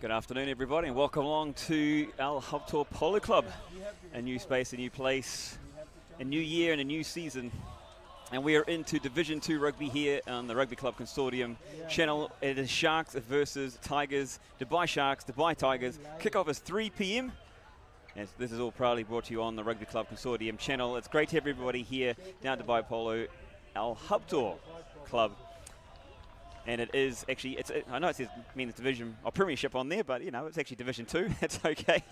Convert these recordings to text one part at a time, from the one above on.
Good afternoon, everybody, and welcome along to our Habtoor Polo Club. A new space, a new place, a new year and a new season. And we are into Division 2 rugby here on the Rugby Club Consortium channel. It is Sharks versus Tigers, Dubai Sharks, Dubai Tigers. Kickoff is 3 p.m. Yes, this is all proudly brought to you on the Rugby Club Consortium channel. It's great to have everybody here down at Dubai Polo, our Habtoor Club. And it is actually, I know it says men's division or premiership on there, but you know, it's actually Division 2. That's okay.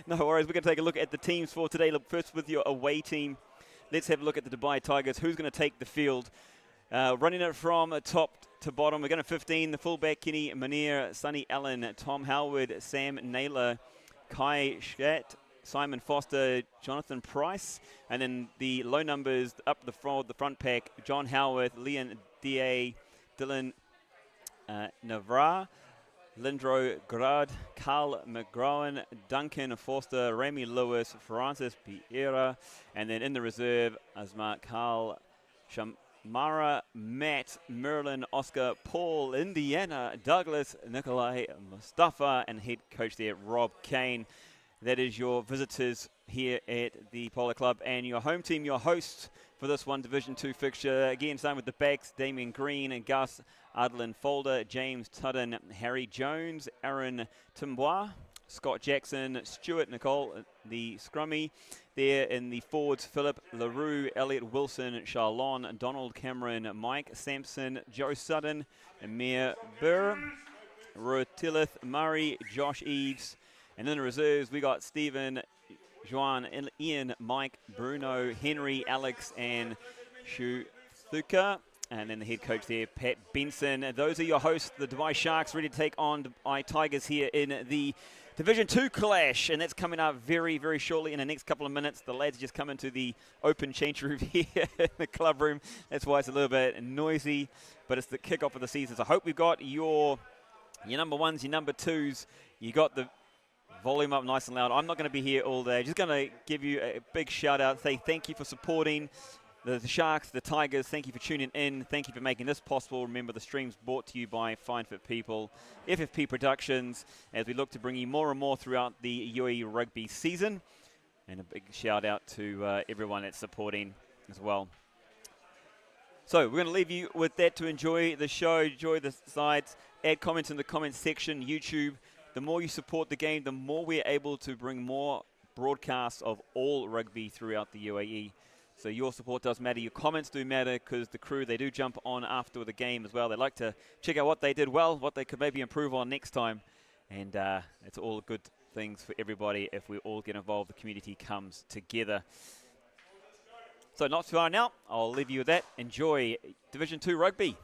No worries. We're going to take a look at the teams for today. Look first with your away team. Let's have a look at the Dubai Tigers. Who's going to take the field? Running it from top to bottom. We're going to 15, the fullback, Kenny Munir, Sonny Allen, Tom Howard, Sam Naylor, Kai Schatt, Simon Foster, Jonathan Price. And then the low numbers up the front pack, John Howarth, Leon D.A., Dylan Navra, Lindro Grad, Carl McGrowan, Duncan Forster, Remy Lewis, Francis Piera, and then in the reserve, Asma Carl Shamara, Matt, Merlin, Oscar, Paul, Indiana, Douglas, Nikolai, Mustafa, and head coach there, Rob Kane. That is your visitors here at the Polo Club, and your home team, your hosts for this one Division 2 fixture. Again, starting with the backs, Damien Green and Gus Adlin Folder, James Tudden, Harry Jones, Aaron Timbois, Scott Jackson, Stuart Nicole, the scrummy. There in the forwards, Philip LaRue, Elliot Wilson, Charlon, Donald Cameron, Mike Sampson, Joe Sutton, Amir Burr, Rotilith Murray, Josh Eves. And in the reserves, we got Stephen, Juan, Ian, Mike, Bruno, Henry, Alex, and Shu Thuka. And then the head coach there, Pat Benson. Those are your hosts, the Dubai Sharks, ready to take on Dubai Tigers here in the Division 2 clash. And that's coming up very, very shortly in the next couple of minutes. The lads just come into the open change room here in the club room. That's why it's a little bit noisy, but it's the kickoff of the season. So I hope we've got your number ones, your number twos. You got the volume up nice and loud. I'm not going to be here all day. Just going to give you a big shout out, say thank you for supporting the Sharks, the Tigers. Thank you for tuning in. Thank you for making this possible. Remember, the stream's brought to you by Fine Fit People, FFP Productions, as we look to bring you more and more throughout the UAE rugby season. And a big shout out to everyone that's supporting as well. So we're going to leave you with that to enjoy the show, enjoy the sides, add comments in the comments section, YouTube. The more you support the game, the more we're able to bring more broadcasts of all rugby throughout the UAE. So your support does matter. Your comments do matter because the crew, they do jump on after the game as well. They like to check out what they did well, what they could maybe improve on next time. And it's all good things for everybody if we all get involved. The community comes together. So not too far now. I'll leave you with that. Enjoy Division 2 rugby.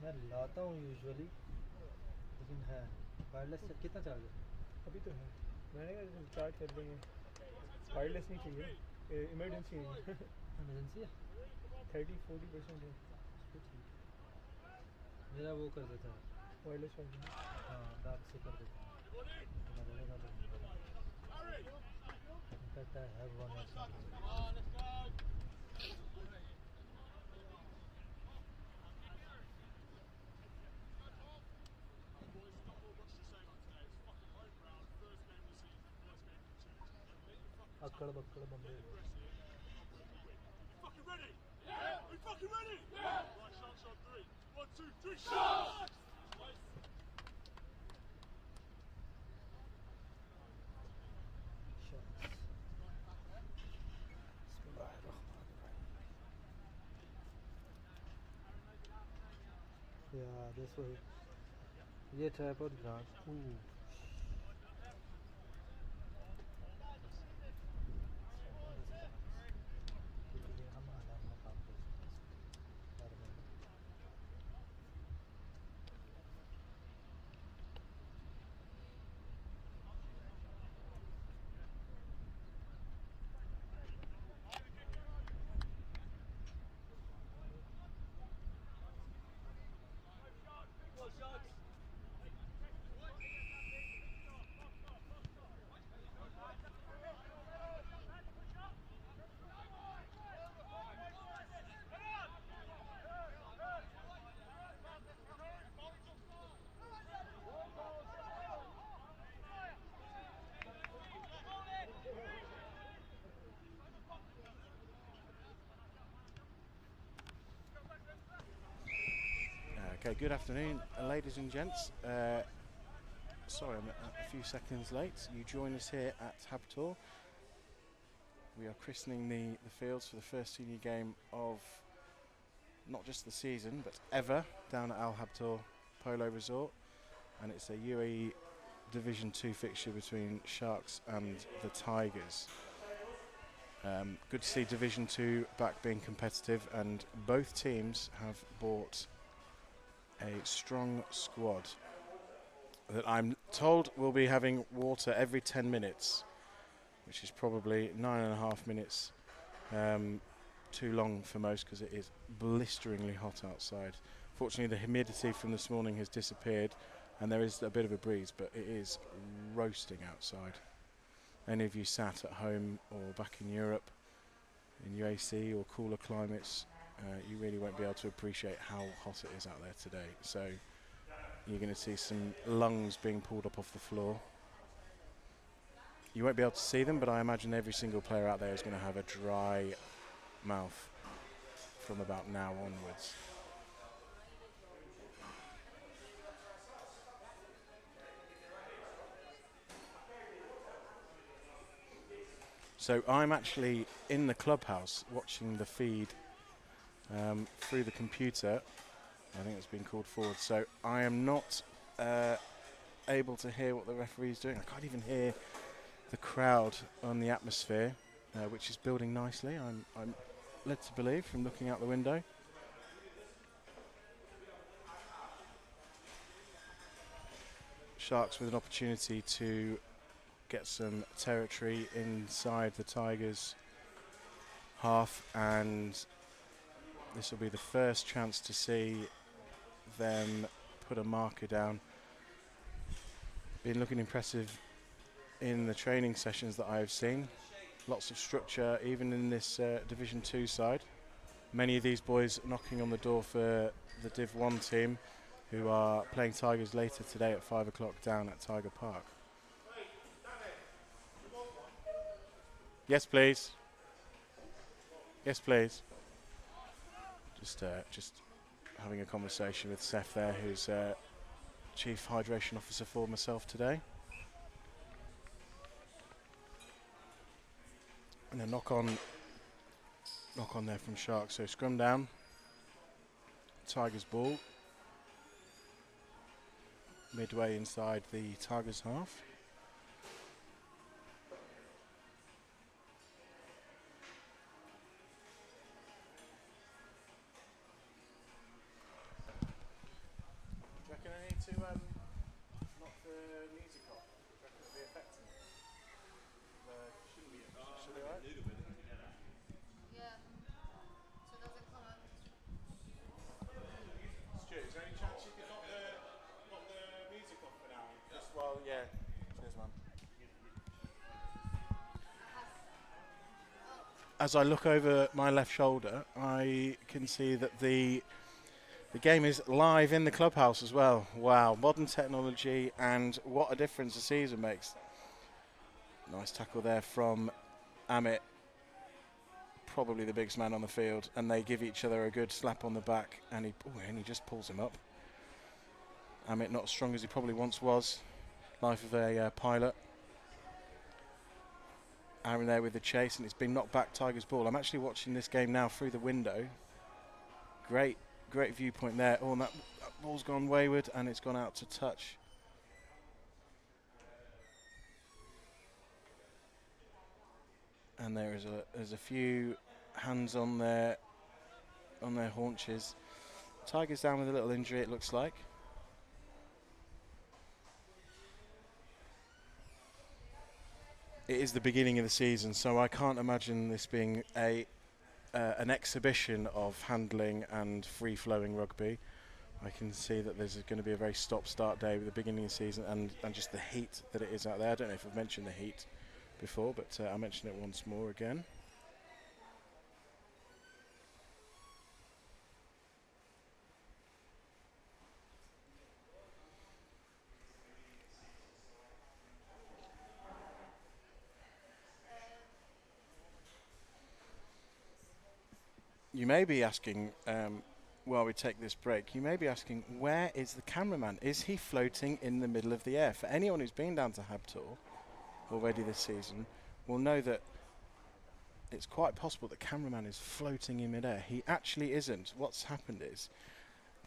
मैं लाता हूँ usually, लेकिन है wireless कितना charge है? अभी तो है, मैंने कहा चार्ज कर देंगे। वायरलेस नहीं चाहिए, इमरजेंसी है। इमरजेंसी है 30-40% है। मेरा वो कर देता है वायरलेस वाला। हाँ, बैक से कर देता है। इनफैक्ट आई हैव वन और समथिंग। अक्कड़ बक्कड़ बंदे Shots. Yeah, this way. ये tripod ground. Ooh. Okay, good afternoon, ladies and gents. Sorry, I'm a few seconds late. You join us here at Habtoor. We are christening the fields for the first senior game of not just the season, but ever, down at Al Habtoor Polo Resort. And it's a UAE Division 2 fixture between Sharks and the Tigers. Good to see Division 2 back being competitive, and both teams have bought a strong squad that I'm told will be having water every 10 minutes, which is probably 9.5 minutes too long for most, because it is blisteringly hot outside. Fortunately, the humidity from this morning has disappeared and there is a bit of a breeze, but it is roasting outside. Any of you sat at home or back in Europe, in UAC or cooler climates, you really won't be able to appreciate how hot it is out there today. So you're going to see some lungs being pulled up off the floor. You won't be able to see them, but I imagine every single player out there is going to have a dry mouth from about now onwards. So I'm actually in the clubhouse watching the feed through the computer. I think it's been called forward. So I am not able to hear what the referee is doing. I can't even hear the crowd on the atmosphere, which is building nicely. I'm led to believe from looking out the window. Sharks with an opportunity to get some territory inside the Tigers' half, and this will be the first chance to see them put a marker down. Been looking impressive in the training sessions that I've seen. Lots of structure even in this Division 2 side. Many of these boys knocking on the door for the Div 1 team, who are playing Tigers later today at 5 o'clock down at Tiger Park. Yes, please. Yes, please. Just having a conversation with Seth there, who's Chief Hydration Officer for myself today. And a knock on there from Sharks. So scrum down. Tigers ball. Midway inside the Tigers half. As I look over my left shoulder, I can see that the game is live in the clubhouse as well. Wow, modern technology, and what a difference a season makes. Nice tackle there from Amit. probably the biggest man on the field, and they give each other a good slap on the back, and he just pulls him up. Amit not as strong as he probably once was. Life of a pilot. Aaron there with the chase, and it's been knocked back. Tigers ball. I'm actually watching this game now through the window. Great viewpoint there. Oh, and that ball's gone wayward, and it's gone out to touch. And there's a few hands on their haunches. Tigers down with a little injury, it looks like. It is the beginning of the season, so I can't imagine this being an exhibition of handling and free-flowing rugby. I can see that there's going to be a very stop-start day with the beginning of the season and just the heat that it is out there. I don't know if I've mentioned the heat before, but I'll mention it once more again. You may be asking, while we take this break, you may be asking, where is the cameraman? Is he floating in the middle of the air? For anyone who's been down to Habtoor already this season will know that it's quite possible the cameraman is floating in midair. He actually isn't. What's happened is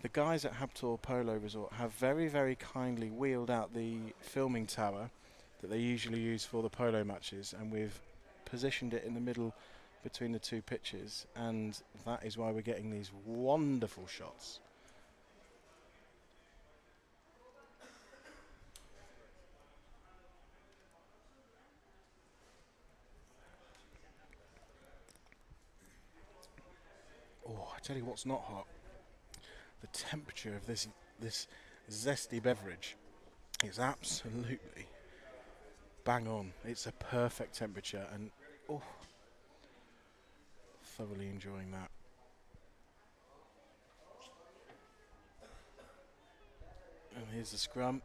the guys at Habtoor Polo Resort have very, very kindly wheeled out the filming tower that they usually use for the polo matches, and we've positioned it in the middle between the two pitches, and that is why we're getting these wonderful shots. Oh, I tell you what's not hot. The temperature of this zesty beverage is absolutely bang on. It's a perfect temperature, and thoroughly enjoying that. And here's the scrum.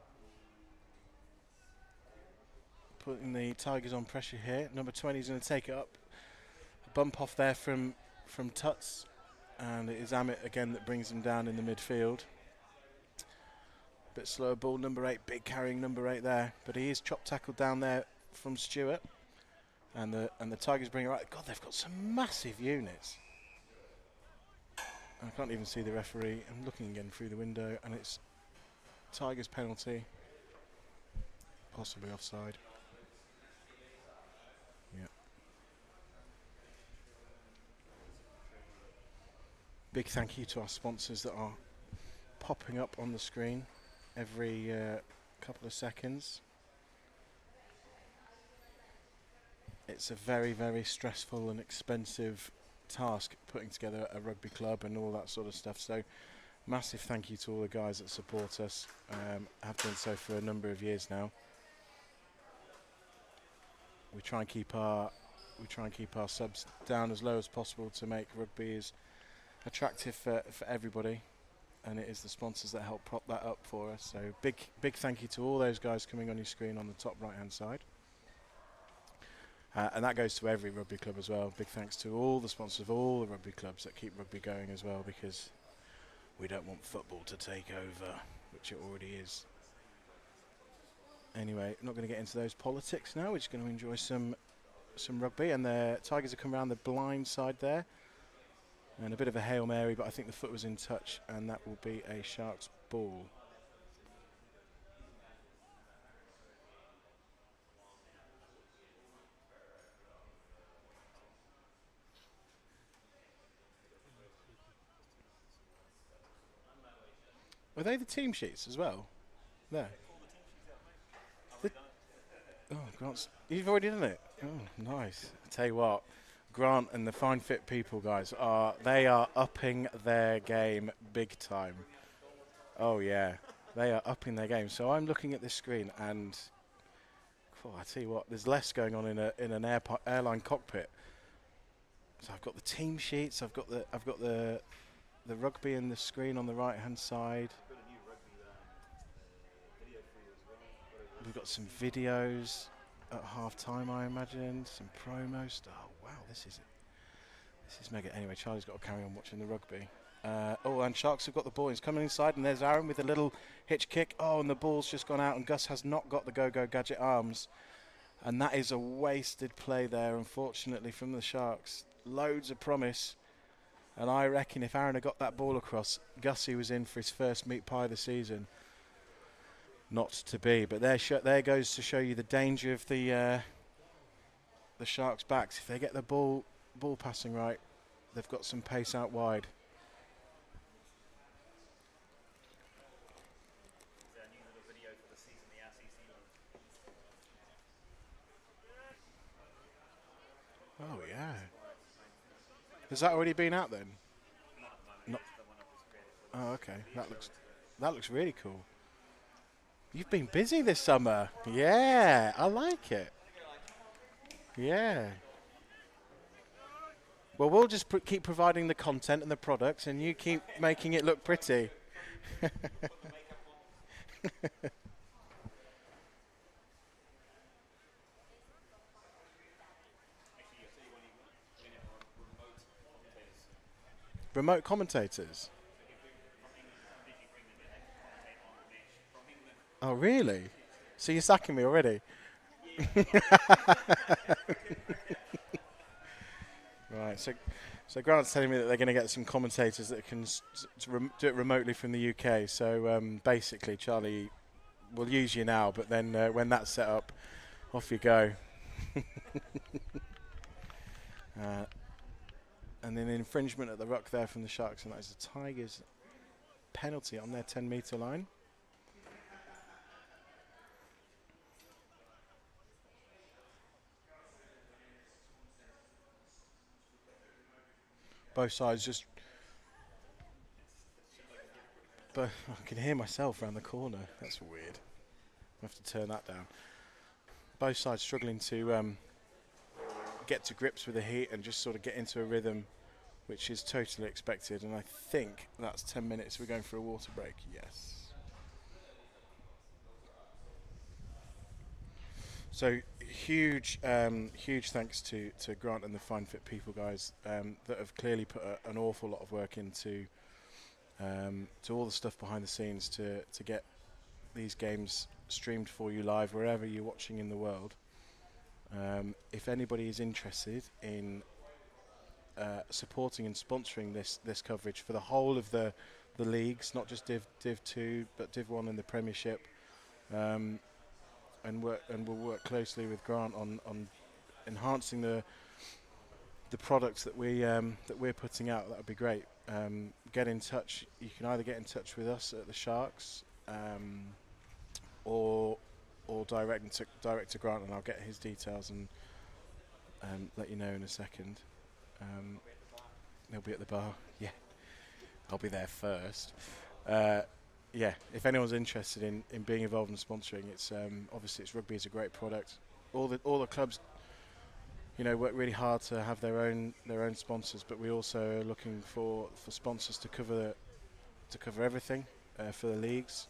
Putting the Tigers on pressure here. Number 20 is going to take it up. A bump off there from Tuts. And it is Amit again that brings him down in the midfield. Bit slower ball, number 8, big carrying number 8 there. But he is chop tackled down there from Stewart. And the Tigers bring it right. God, they've got some massive units. I can't even see the referee. I'm looking again through the window, and it's Tigers penalty. Possibly offside. Yeah. Big thank you to our sponsors that are popping up on the screen every couple of seconds. It's a very, very stressful and expensive task putting together a rugby club and all that sort of stuff. So massive thank you to all the guys that support us. Have done so for a number of years now. We try and keep our subs down as low as possible to make rugby as attractive for everybody, and it is the sponsors that help prop that up for us. So big thank you to all those guys coming on your screen on the top right hand side. And that goes to every rugby club as well. Big thanks to all the sponsors of all the rugby clubs that keep rugby going as well, because we don't want football to take over, which it already is. Anyway, I'm not going to get into those politics now. We're just going to enjoy some rugby, and the Tigers have come around the blind side there. And a bit of a Hail Mary, but I think the foot was in touch, and that will be a Sharks ball. Were they the team sheets as well? There. Oh, Grant's. You've already done it? Oh, nice. I tell you what, Grant and the Fine Fit People guys they are upping their game big time. Oh yeah, they are upping their game. So I'm looking at this screen, and I tell you what, there's less going on in an airline cockpit. So I've got the team sheets, I've got the rugby in the screen on the right hand side. We've got some videos at half time, I imagine, some promo stuff. Oh wow, This is mega. Anyway, Charlie's got to carry on watching the rugby. Oh, and Sharks have got the ball. He's coming inside, and there's Aaron with a little hitch kick. Oh, and the ball's just gone out, and Gus has not got the go-go gadget arms. And that is a wasted play there, unfortunately, from the Sharks. Loads of promise. And I reckon if Aaron had got that ball across, Gussie was in for his first meat pie of the season. Not to be, but there goes to show you the danger of the Sharks' backs. If they get the ball passing right, they've got some pace out wide. Oh yeah. Has that already been out then? No. Oh okay. That looks really cool. You've been busy this summer. Yeah, I like it. Yeah. Well, we'll just keep providing the content and the products, and you keep making it look pretty. Remote commentators. Oh, really? So you're sacking me already? Right, so Grant's telling me that they're going to get some commentators that can do it remotely from the UK. So basically, Charlie, we'll use you now, but then when that's set up, off you go. And then infringement at the ruck there from the Sharks, and that is the Tigers' penalty on their 10-metre line. Both sides just... But I can hear myself around the corner. That's weird. I have to turn that down. Both sides struggling to get to grips with the heat and just sort of get into a rhythm, which is totally expected. And I think that's 10 minutes. We're going for a water break. Yes. So huge thanks to Grant and the Fine Fit People guys that have clearly put an awful lot of work into to all the stuff behind the scenes to get these games streamed for you live wherever you're watching in the world. If anybody is interested in supporting and sponsoring this coverage for the whole of the leagues, not just Div 2 but Div 1 and the Premiership, and we'll work closely with Grant on enhancing the products that we're putting out. That would be great. Get in touch. You can either get in touch with us at the Sharks, or direct to Grant, and I'll get his details and let you know in a second. He'll be at the bar. Yeah, I'll be there first. Yeah, if anyone's interested in being involved in sponsoring, it's obviously rugby is a great product. All the clubs, work really hard to have their own sponsors, but we also are looking for sponsors to cover everything for the leagues.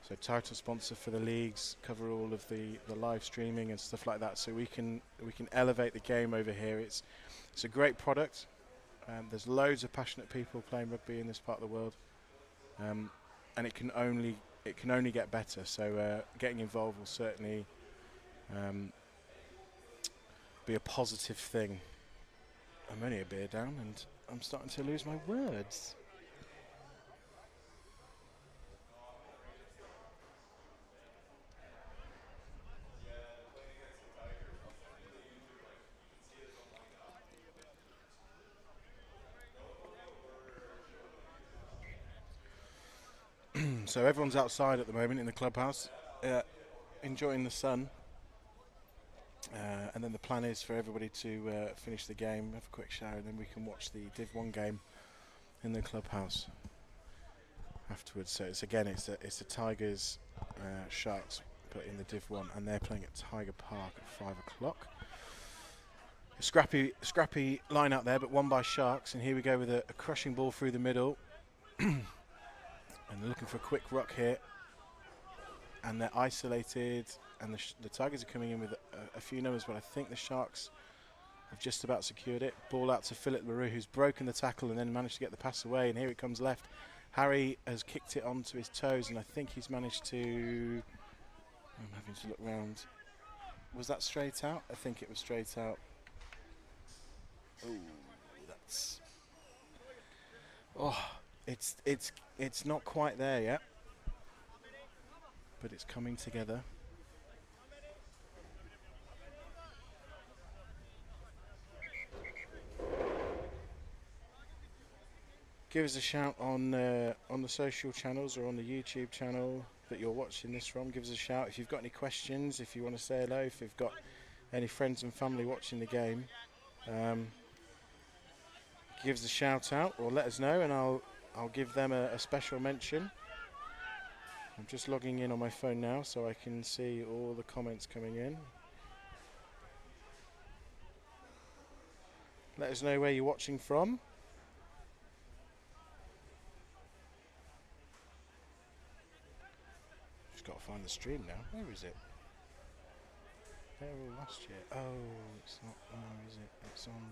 So title sponsor for the leagues, cover all of the live streaming and stuff like that, so we can elevate the game over here. It's a great product. There's loads of passionate people playing rugby in this part of the world. And it can only get better. So getting involved will certainly be a positive thing. I'm only a beer down, and I'm starting to lose my words. So everyone's outside at the moment in the clubhouse, enjoying the sun. And then the plan is for everybody to finish the game, have a quick shower, and then we can watch the Div 1 game in the clubhouse afterwards. So it's the Tigers Sharks, but in the Div 1, and they're playing at Tiger Park at 5 o'clock. A scrappy line out there, but won by Sharks. And here we go with a crushing ball through the middle. And they're looking for a quick ruck here, and they're isolated, and the Tigers are coming in with a few numbers, but I think the Sharks have just about secured it. Ball out to Philip LaRue, who's broken the tackle and then managed to get the pass away, and here it comes left. Harry has kicked it onto his toes, and I think he's managed to... I'm having to look round. Was that straight out? I think it was straight out. Oh, that's... Oh, it's not quite there yet, but it's coming together. Give us a shout on the social channels or on the YouTube channel that you're watching this from. Give us a shout if you've got any questions, if you want to say hello, if you've got any friends and family watching the game. Give us a shout out or let us know, and I'll give them a special mention. I'm just logging in on my phone now so I can see all the comments coming in. Let us know where you're watching from. Just got to find the stream now. Where is it? There last year. Oh, it's not there, is it? It's on.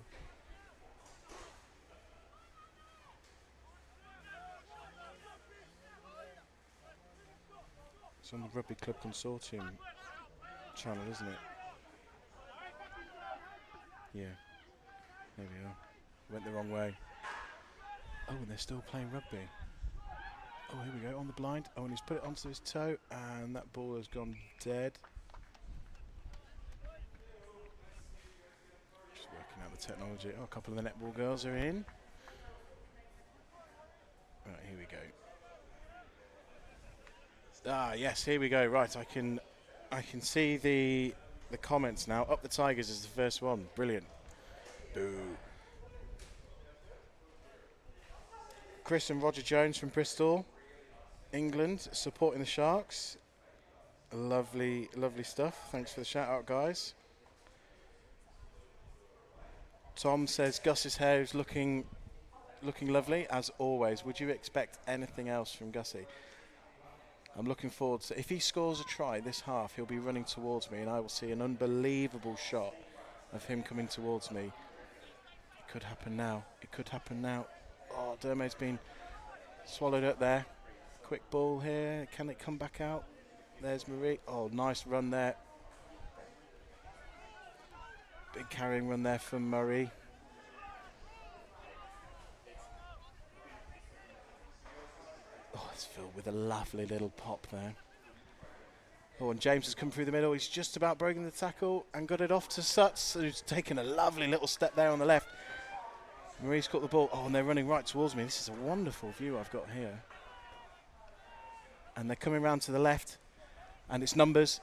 It's on the Rugby Club Consortium channel, isn't it? Yeah. There we are. Went the wrong way. Oh, and they're still playing rugby. Oh, here we go, on the blind. Oh, and he's put it onto his toe, and that ball has gone dead. Just working out the technology. Oh, a couple of the netball girls are in. Right, here we go. Ah, yes, here we go. Right, I can see the comments now. Up the Tigers is the first one. Brilliant. Boo. Chris and Roger Jones from Bristol, England, supporting the Sharks. Lovely, lovely stuff. Thanks for the shout out, guys. Tom says Gus's hair is looking lovely as always. Would you expect anything else from Gussie? I'm looking forward to, if he scores a try this half, he'll be running towards me and I will see an unbelievable shot of him coming towards me. It could happen now. It could happen now. Oh, Dermot's been swallowed up there. Quick ball here. Can it come back out? There's Marie. Oh, nice run there. Big carrying run there from Murray. Oh, it's filled with a lovely little pop there. Oh, and James has come through the middle. He's just about broken the tackle and got it off to Sutz, who's taken a lovely little step there on the left. Marie's got the ball. Oh, and they're running right towards me. This is a wonderful view I've got here. And they're coming round to the left. And it's Numbers.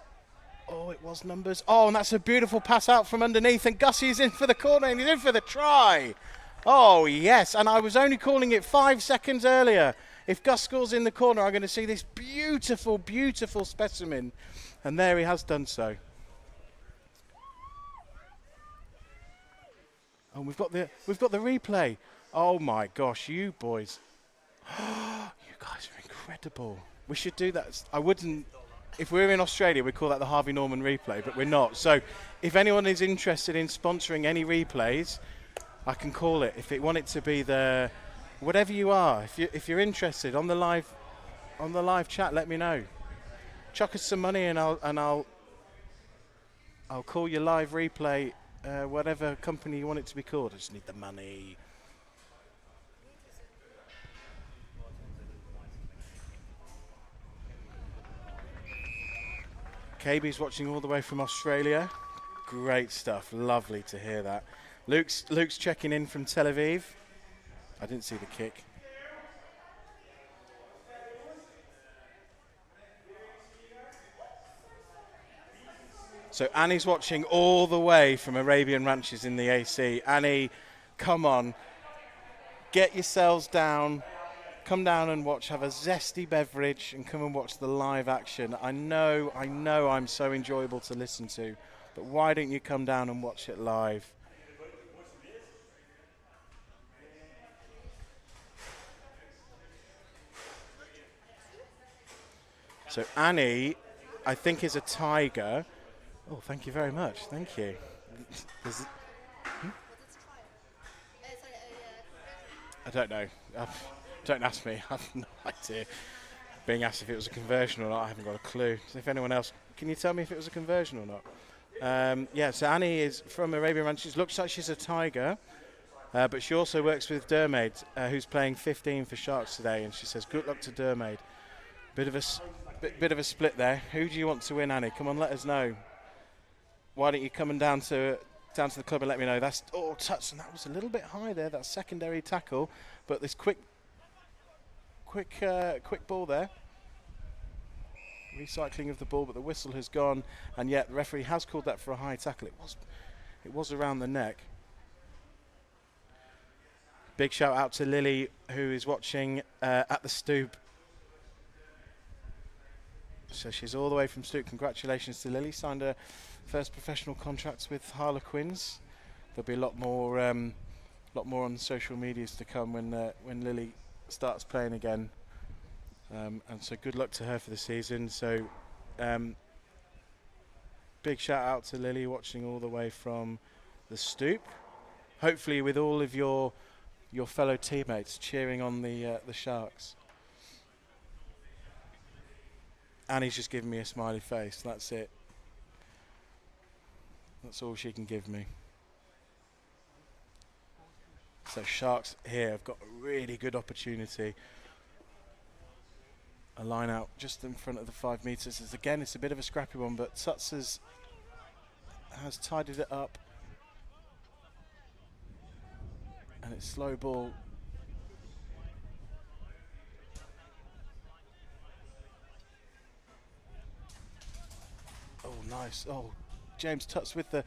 Oh, it was Numbers. Oh, and that's a beautiful pass out from underneath. And Gussie is in for the corner and he's in for the try. Oh, yes. And I was only calling it 5 seconds earlier. If Gus scores in the corner, I'm going to see this beautiful, beautiful specimen. And there he has done so. Oh, we've got the replay. Oh my gosh, you boys. You guys are incredible. We should do that. I wouldn't, if we were in Australia, we'd call that the Harvey Norman replay, but we're not. So if anyone is interested in sponsoring any replays, I can call it. If it want it to be the, whatever you are, if you're interested on the live chat, let me know. Chuck us some money and I'll call your live replay. Whatever company you want it to be called. I just need the money. KB's watching all the way from Australia. Great stuff. Lovely to hear that. Luke's checking in from Tel Aviv. I didn't see the kick. So Annie's watching all the way from Arabian Ranches in the AC. Annie, come on. Get yourselves down. Come down and watch. Have a zesty beverage and come and watch the live action. I know I'm so enjoyable to listen to. But why don't you come down and watch it live? So Annie, I think, is a tiger. Oh, thank you very much. Thank you. I don't know. Don't ask me. I have no idea. Being asked if it was a conversion or not, I haven't got a clue. So if anyone else, can you tell me if it was a conversion or not? Yeah, so Annie is from Arabian Ranches. Looks like she's a tiger, but she also works with Dermaid, who's playing 15 for Sharks today, and she says good luck to Dermaid. Bit of a split there. Who do you want to win, Annie? Come on, let us know. Why don't you come down to the club and let me know. That's touch, and that was a little bit high there. That secondary tackle, but this quick ball there. Recycling of the ball, but the whistle has gone, and yet the referee has called that for a high tackle. It was around the neck. Big shout out to Lily, who is watching at the stoop. So she's all the way from Stoke. Congratulations to Lily. Signed her first professional contracts with Harlequins. There'll be a lot more on social medias to come when Lily starts playing again. And so good luck to her for the season. So big shout out to Lily, watching all the way from the stoop. Hopefully with all of your fellow teammates cheering on the Sharks. Annie's just giving me a smiley face. That's it. That's all she can give me. So Sharks here have got a really good opportunity. A line out just in front of the 5 metres. Again, it's a bit of a scrappy one, but Tuts has tidied it up. And it's slow ball. Oh, nice. Oh, James Tuts with the...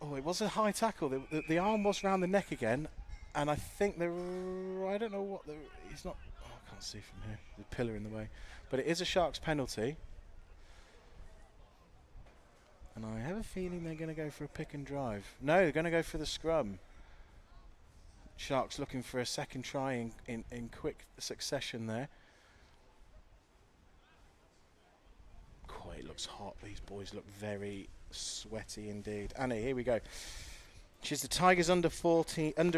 Oh, it was a high tackle. The arm was round the neck again. And I think I don't know what he's not... Oh, I can't see from here. The pillar in the way. But it is a Sharks penalty. And I have a feeling they're going to go for a pick and drive. No, they're going to go for the scrum. Sharks looking for a second try in quick succession there. Quite, it looks hot. These boys look very sweaty indeed. Annie, here we go. She's the Tigers under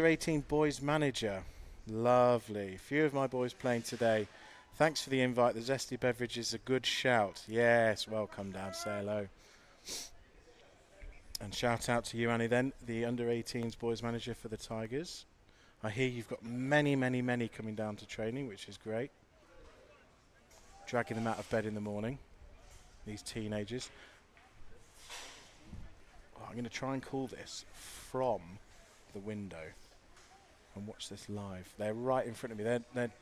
18 boys manager. Lovely. A few of my boys playing today. Thanks for the invite. The zesty beverage is a good shout. Yes, welcome down. Say hello. And shout out to you, Annie, then, the under 18s boys manager for the Tigers. I hear you've got many coming down to training, which is great. Dragging them out of bed in the morning, these teenagers. Well, I'm going to try and call this from the window and watch this live. They're right in front of me. They're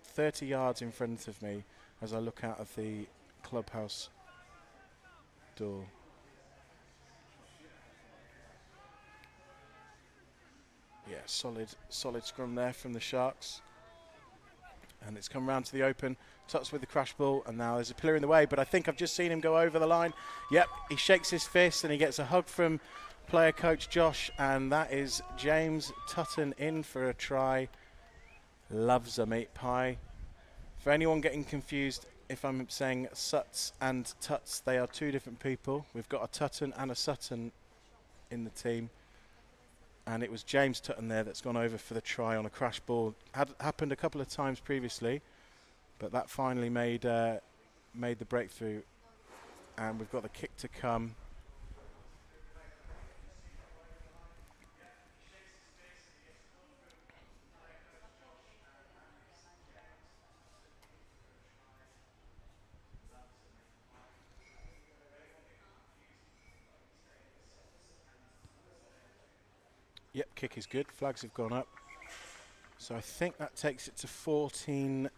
30 yards in front of me as I look out of the clubhouse door. Yeah, solid scrum there from the Sharks. And it's come round to the open. Tuts with the crash ball, and now there's a pillar in the way, but I think I've just seen him go over the line. Yep, he shakes his fist and he gets a hug from player coach Josh, and that is James Tutton in for a try. Loves a meat pie. For anyone getting confused, if I'm saying Suts and Tuts, they are two different people. We've got a Tutton and a Sutton in the team. And it was James Tutton there that's gone over for the try on a crash ball. Had happened a couple of times previously, but that finally made the breakthrough. And we've got the kick to come. Yep, kick is good. Flags have gone up. So I think that takes it to 14-0.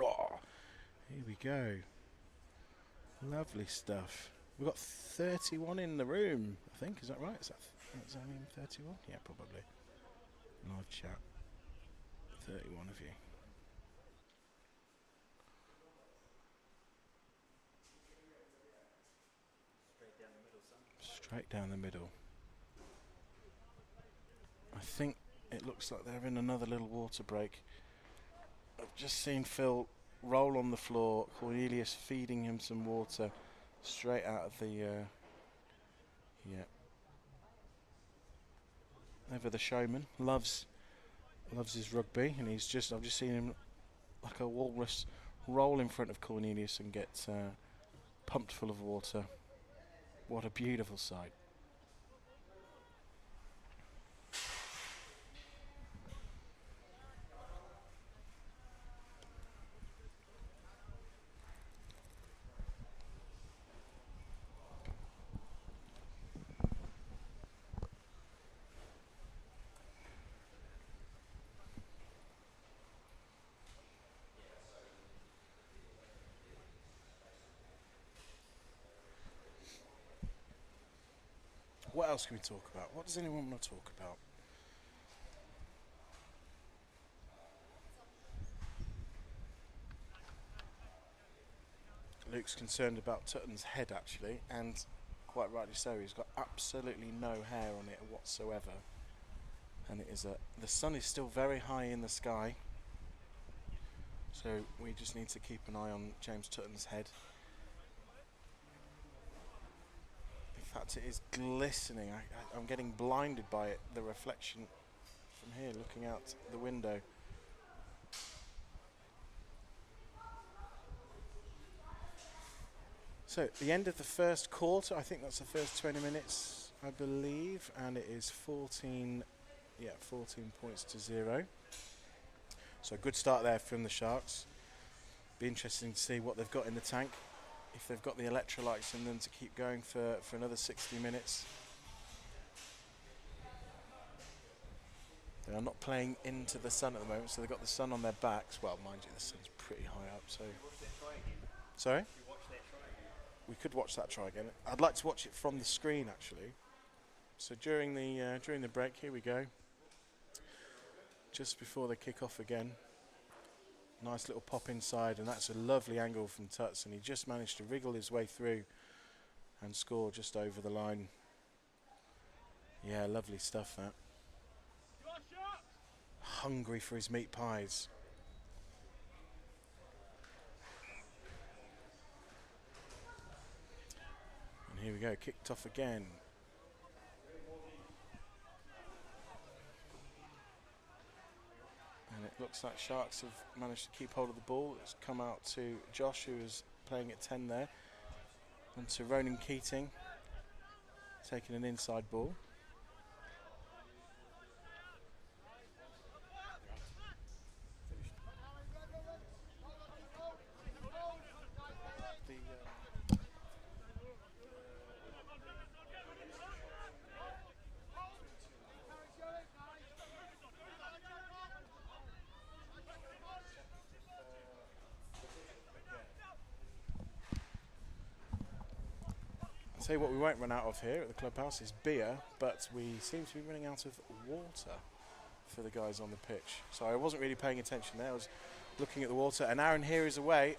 Oh, here we go. Lovely stuff. We've got 31 in the room, I think. Is that right? Is that 31? Yeah, probably. Live chat. 31 of you. Straight down the middle. I think it looks like they're in another little water break. I've just seen Phil roll on the floor, Cornelius feeding him some water straight out of the... yeah. ever the showman, loves his rugby, and I've just seen him like a walrus roll in front of Cornelius and get pumped full of water. What a beautiful sight. What else can we talk about? What does anyone want to talk about? Luke's concerned about Tutton's head, actually, and quite rightly so. He's got absolutely no hair on it whatsoever, and the sun is still very high in the sky, so we just need to keep an eye on James Tutton's head. In fact, it is glistening. I'm getting blinded by it, the reflection from here, looking out the window. So, the end of the first quarter, I think that's the first 20 minutes, I believe, and it is 14 points to 0. So, a good start there from the Sharks. Be interesting to see what they've got in the tank, if they've got the electrolytes in them to keep going for another 60 minutes. They are not playing into the sun at the moment, so they've got the sun on their backs. Well, mind you, the sun's pretty high up, so... Sorry? We could watch that try again. I'd like to watch it from the screen, actually. So during the break, here we go. Just before they kick off again. Nice little pop inside, and that's a lovely angle from Tuts, and he just managed to wriggle his way through and score just over the line. Yeah, lovely stuff, that. Hungry for his meat pies. And here we go, kicked off again. And it looks like Sharks have managed to keep hold of the ball. It's come out to Josh, who is playing at 10 there. And to Ronan Keating, taking an inside ball. I'll tell you what we won't run out of here at the clubhouse is beer, but we seem to be running out of water for the guys on the pitch. So I wasn't really paying attention there. I was looking at the water, and Aaron here is away,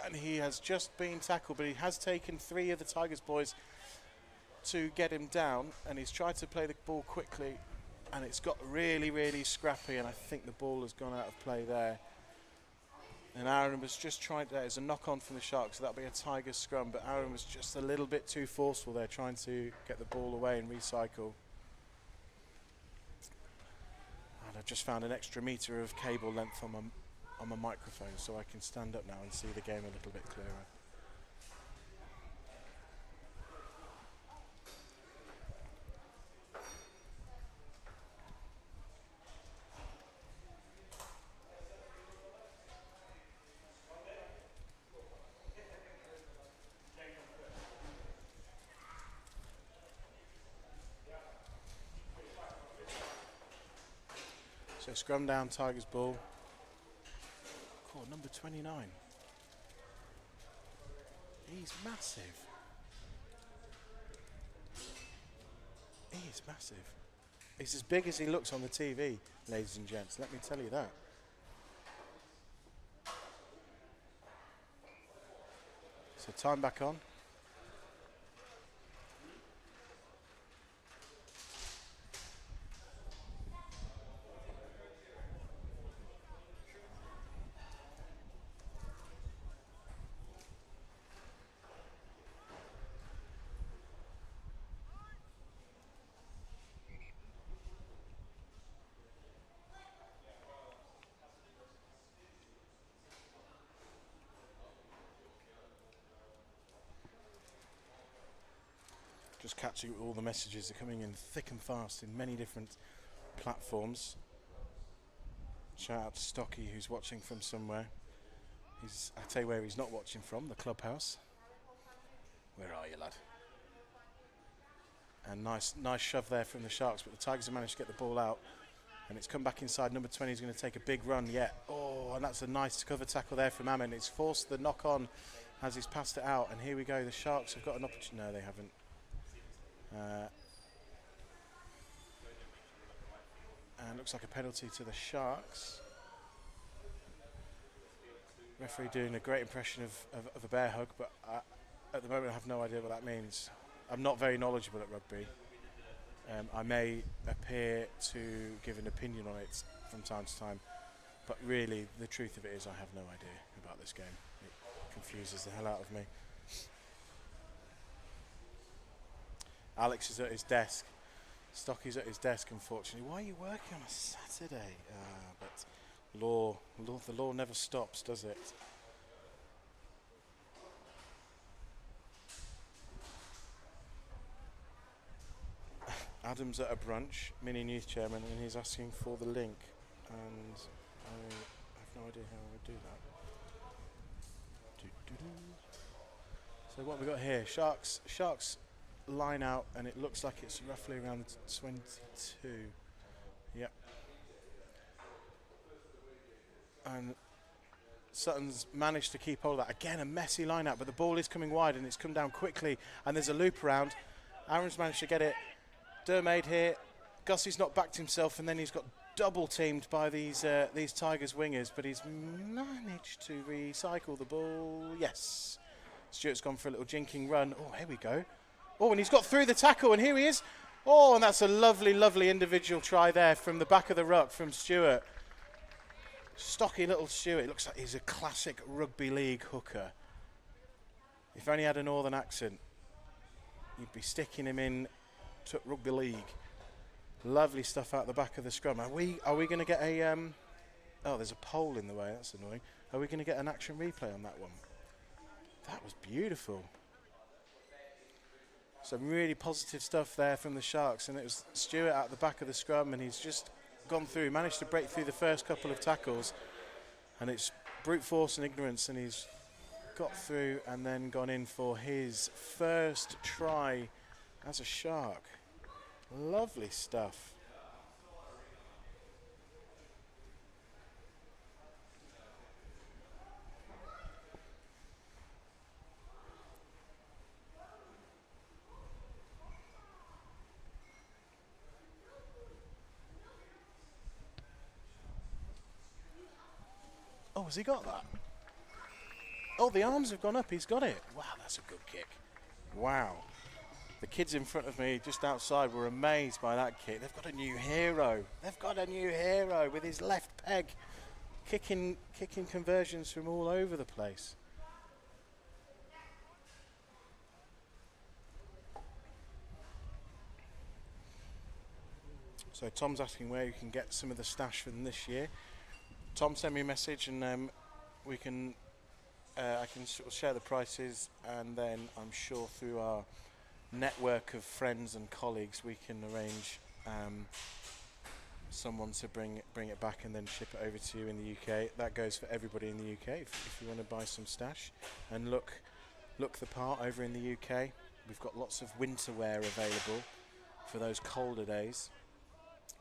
and he has just been tackled, but he has taken 3 of the Tigers boys to get him down, and he's tried to play the ball quickly, and it's got really, really scrappy, and I think the ball has gone out of play there. And Aaron was just trying to, there's a knock on from the Sharks, so that'll be a Tigers scrum, but Aaron was just a little bit too forceful there, trying to get the ball away and recycle. And I've just found an extra metre of cable length on my microphone, so I can stand up now and see the game a little bit clearer. So scrum down, Tigers ball. Oh, number 29. He's massive. He is massive. He's as big as he looks on the TV, ladies and gents, let me tell you that. So time back on. Just catching all the messages are coming in thick and fast in many different platforms. Shout out to Stocky, who's watching from somewhere. I'll tell you where he's not watching from, the clubhouse. Where are you, lad? And nice shove there from the Sharks, but the Tigers have managed to get the ball out. And it's come back inside. Number 20 is going to take a big run. Yeah. Oh, and that's a nice cover tackle there from Amin. It's forced the knock on as he's passed it out. And here we go. The Sharks have got an opportunity. No, they haven't. And looks like a penalty to the Sharks. Referee doing a great impression of a bear hug, but at the moment I have no idea what that means. I'm not very knowledgeable at rugby. I may appear to give an opinion on it from time to time, but really the truth of it is I have no idea about this game. It confuses the hell out of me. Alex is at his desk. Stocky's at his desk, unfortunately. Why are you working on a Saturday? But the law never stops, does it? Adam's at a brunch, mini news chairman, and he's asking for the link, and I have no idea how I would do that. So what have we got here? Sharks line out, and it looks like it's roughly around 22. Yep. And Sutton's managed to keep hold of that. Again, a messy line out, but the ball is coming wide, and it's come down quickly, and there's a loop around. Aaron's managed to get it. Dermaid here. Gussie's not backed himself, and then he's got double teamed by these Tigers wingers, but he's managed to recycle the ball. Yes. Stuart's gone for a little jinking run. Oh, here we go. Oh, and he's got through the tackle, and here he is. Oh, and that's a lovely, lovely individual try there from the back of the ruck from Stuart. Stocky little Stuart. Looks like he's a classic rugby league hooker. If only he had a northern accent, you'd be sticking him in to rugby league. Lovely stuff out the back of the scrum. Are we going to get a oh, there's a pole in the way. That's annoying. Are we going to get an action replay on that one? That was beautiful. Some really positive stuff there from the Sharks, and it was Stuart out the back of the scrum, and he's just gone through, managed to break through the first couple of tackles, and it's brute force and ignorance, and he's got through and then gone in for his first try as a Shark. Lovely stuff. Oh, has he got that? Oh, the arms have gone up. He's got it. Wow, that's a good kick. Wow. The kids in front of me just outside were amazed by that kick. They've got a new hero. They've got a new hero with his left peg. Kicking conversions from all over the place. So Tom's asking where you can get some of the stash from this year. Tom, send me a message, and we can I can sort of share the prices, and then I'm sure through our network of friends and colleagues we can arrange someone to bring it back and then ship it over to you in the UK. That goes for everybody in the UK if you want to buy some stash and look the part over in the UK. We've got lots of winter wear available for those colder days.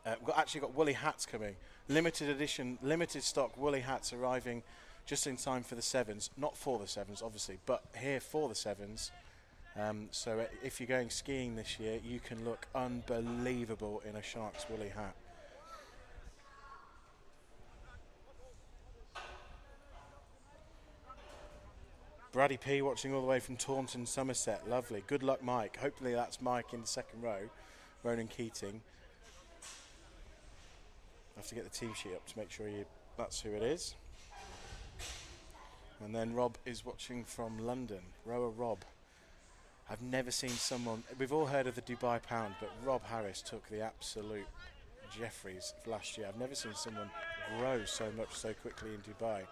We've actually got woolly hats coming. Limited edition, limited stock woolly hats arriving just in time for the Sevens. Not for the Sevens, obviously, but here for the Sevens. So if you're going skiing this year, you can look unbelievable in a Sharks woolly hat. Braddy P watching all the way from Taunton, Somerset. Lovely. Good luck, Mike. Hopefully that's Mike in the second row. Ronan Keating. I have to get the team sheet up to make sure that's who it is. And then Rob is watching from London. Rower Rob. I've never seen someone, we've all heard of the Dubai pound, but Rob Harris took the absolute Jeffries last year. I've never seen someone grow so much so quickly in Dubai.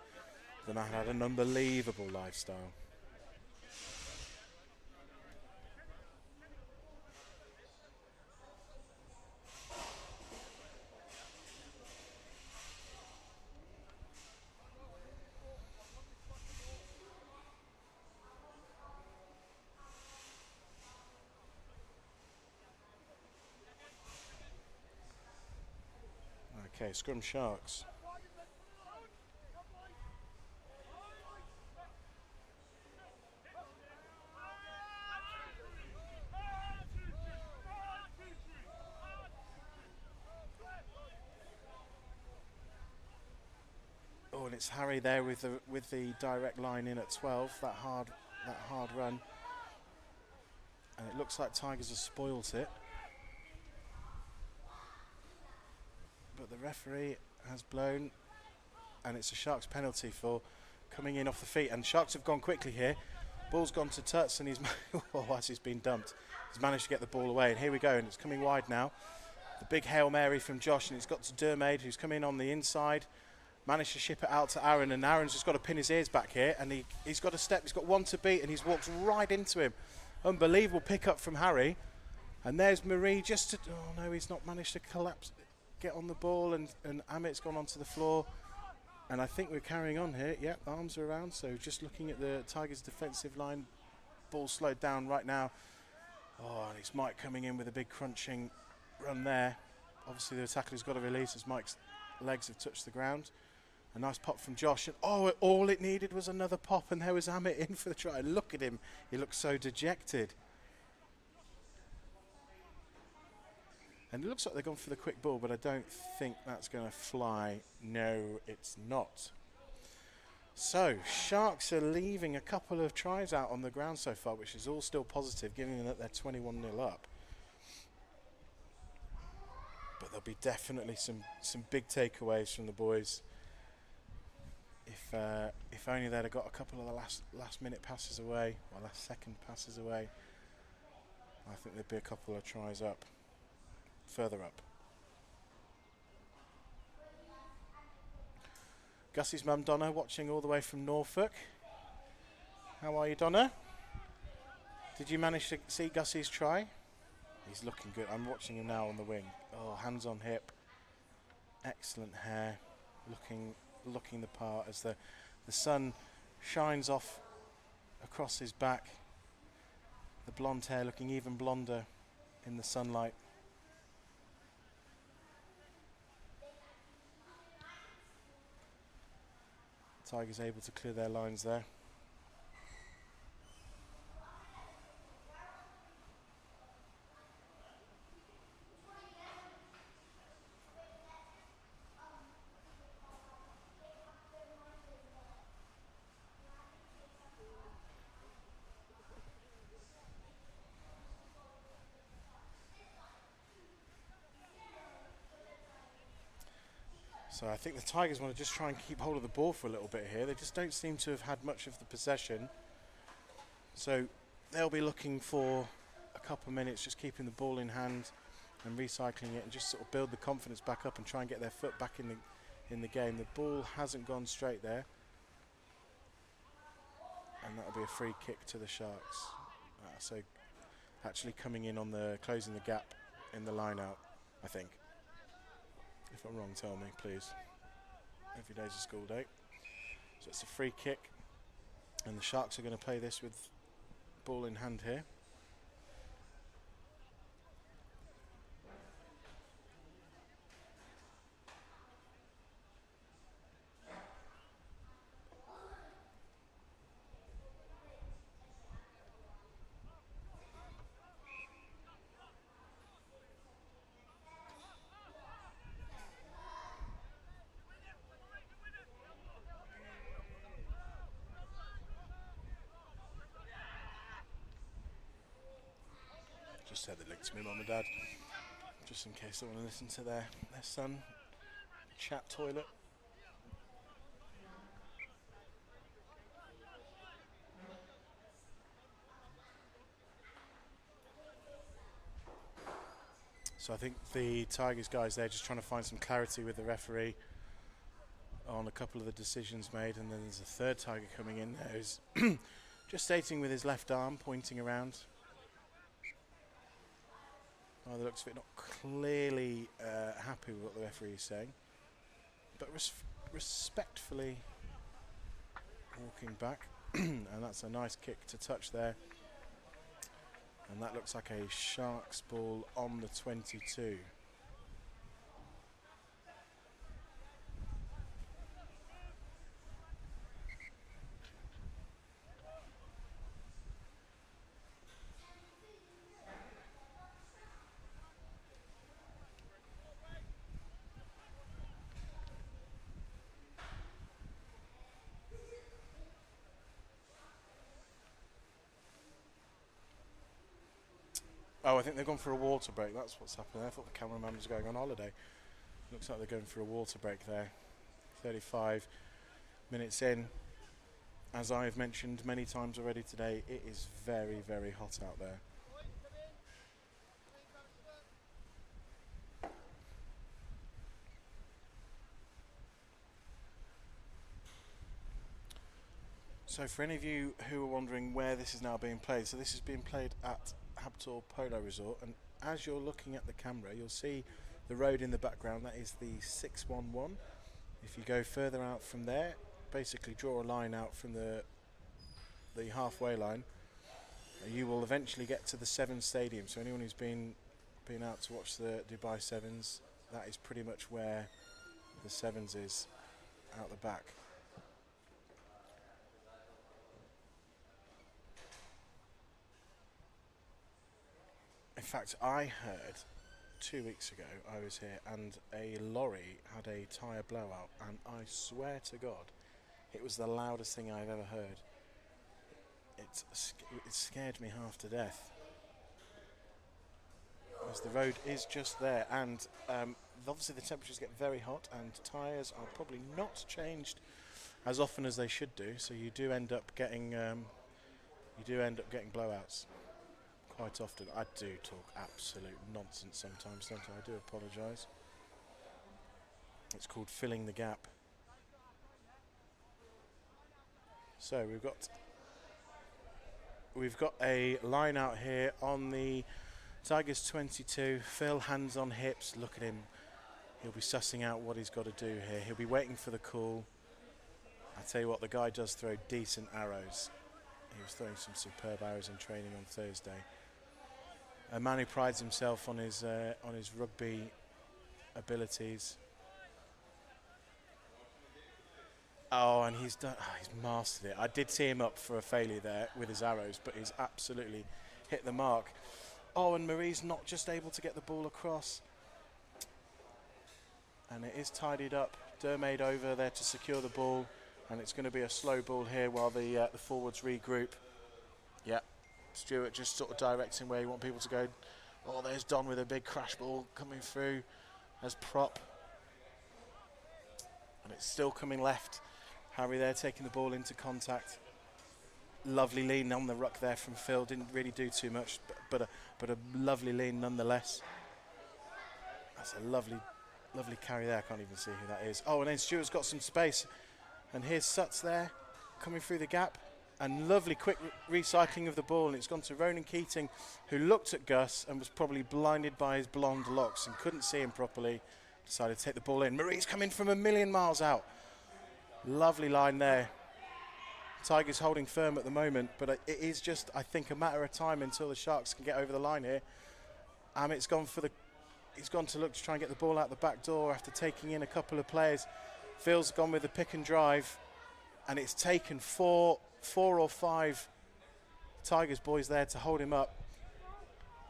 The man had an unbelievable lifestyle. Okay, scrum Sharks. Oh, and it's Harry there with the direct line in at 12. That hard run, and it looks like Tigers have spoilt it. But the referee has blown, and it's a Sharks penalty for coming in off the feet. And Sharks have gone quickly here. Ball's gone to Tuts, and as he's been dumped, he's managed to get the ball away. And here we go, and it's coming wide now. The big Hail Mary from Josh, and it's got to Dermaid, who's come in on the inside. Managed to ship it out to Aaron, and Aaron's just got to pin his ears back here, and he's got a step, he's got one to beat, and he's walked right into him. Unbelievable pick up from Harry. And there's Marie just to, oh no, he's not managed to collapse, get on the ball, and Amit's gone onto the floor. And I think we're carrying on here. Yep, arms are around, so just looking at the Tigers' defensive line. Ball slowed down right now. Oh, and it's Mike coming in with a big crunching run there. Obviously the tackler's got to release as Mike's legs have touched the ground. A nice pop from Josh, and all it needed was another pop, and there was Amit in for the try. Look at him, he looks so dejected. And it looks like they've gone for the quick ball, but I don't think that's going to fly. No, it's not. So, Sharks are leaving a couple of tries out on the ground so far, which is all still positive, given that they're 21-0 up. But there'll be definitely some big takeaways from the boys. If only they'd have got a couple of the last minute passes away, or last second passes away, I think there'd be a couple of tries up, further up. Gussie's mum Donna watching all the way from Norfolk. How are you, Donna? Did you manage to see Gussie's try? He's looking good. I'm watching him now on the wing. Oh, hands on hip. Excellent hair. Looking the part as the sun shines off across his back. The blonde hair looking even blonder in the sunlight. Tigers able to clear their lines there. So I think the Tigers want to just try and keep hold of the ball for a little bit here. They just don't seem to have had much of the possession. So they'll be looking for a couple of minutes, just keeping the ball in hand and recycling it, and just sort of build the confidence back up and try and get their foot back in the game. The ball hasn't gone straight there. And that'll be a free kick to the Sharks. So actually coming in on closing the gap in the line out, I think. If I'm wrong, tell me, please. Every day's a school day. So it's a free kick. And the Sharks are going to play this with ball in hand here. Just said the link to me, mum and dad, just in case they want to listen to their son chat toilet. So I think the Tigers guys there just trying to find some clarity with the referee on a couple of the decisions made, and then there's a third Tiger coming in there who's just stating with his left arm, pointing around. By the looks of it, not clearly happy with what the referee is saying, but respectfully walking back. And that's a nice kick to touch there. And that looks like a Sharks ball on the 22. Oh, I think they've gone for a water break. That's what's happening. I thought the cameraman was going on holiday. Looks like they're going for a water break there. 35 minutes in. As I've mentioned many times already today, it is very, very hot out there. So for any of you who are wondering where this is now being played, so this is being played at Habtoor Polo Resort, and as you're looking at the camera, you'll see the road in the background. That is the 611. If you go further out from there, basically draw a line out from the halfway line, you will eventually get to the Sevens Stadium. So anyone who's been out to watch the Dubai Sevens, that is pretty much where the Sevens is, out the back. In fact, I heard 2 weeks ago, I was here, and a lorry had a tyre blowout, and I swear to God, it was the loudest thing I've ever heard. It scared me half to death. As the road is just there, and obviously the temperatures get very hot, and tyres are probably not changed as often as they should do, so you do end up getting blowouts quite often. I do talk absolute nonsense sometimes, don't I? I do apologise. It's called filling the gap. So we've got a line out here on the Tigers 22. Phil, hands on hips. Look at him. He'll be sussing out what he's got to do here. He'll be waiting for the call. I tell you what, the guy does throw decent arrows. He was throwing some superb arrows in training on Thursday. A man who prides himself on his rugby abilities. Oh, and he's mastered it. I did see him up for a failure there with his arrows, but he's absolutely hit the mark. Oh, and Marie's not just able to get the ball across. And it is tidied up. Dermaid over there to secure the ball, and it's going to be a slow ball here while the forwards regroup. Yeah, Stuart just sort of directing where you want people to go. Oh, there's Don with a big crash ball coming through as prop. And it's still coming left. Harry there taking the ball into contact. Lovely lean on the ruck there from Phil. Didn't really do too much, but a lovely lean nonetheless. That's a lovely carry there. I can't even see who that is. Oh, and then Stuart's got some space. And here's Suts there, coming through the gap. And lovely quick recycling of the ball. And it's gone to Ronan Keating, who looked at Gus and was probably blinded by his blonde locks and couldn't see him properly. Decided to take the ball in. Marie's coming from a million miles out. Lovely line there. Tigers holding firm at the moment, but it is just, I think, a matter of time until the Sharks can get over the line here. Amit's gone he's gone to look to try and get the ball out the back door after taking in a couple of players. Phil's gone with the pick and drive, and it's taken four or five Tigers boys there to hold him up.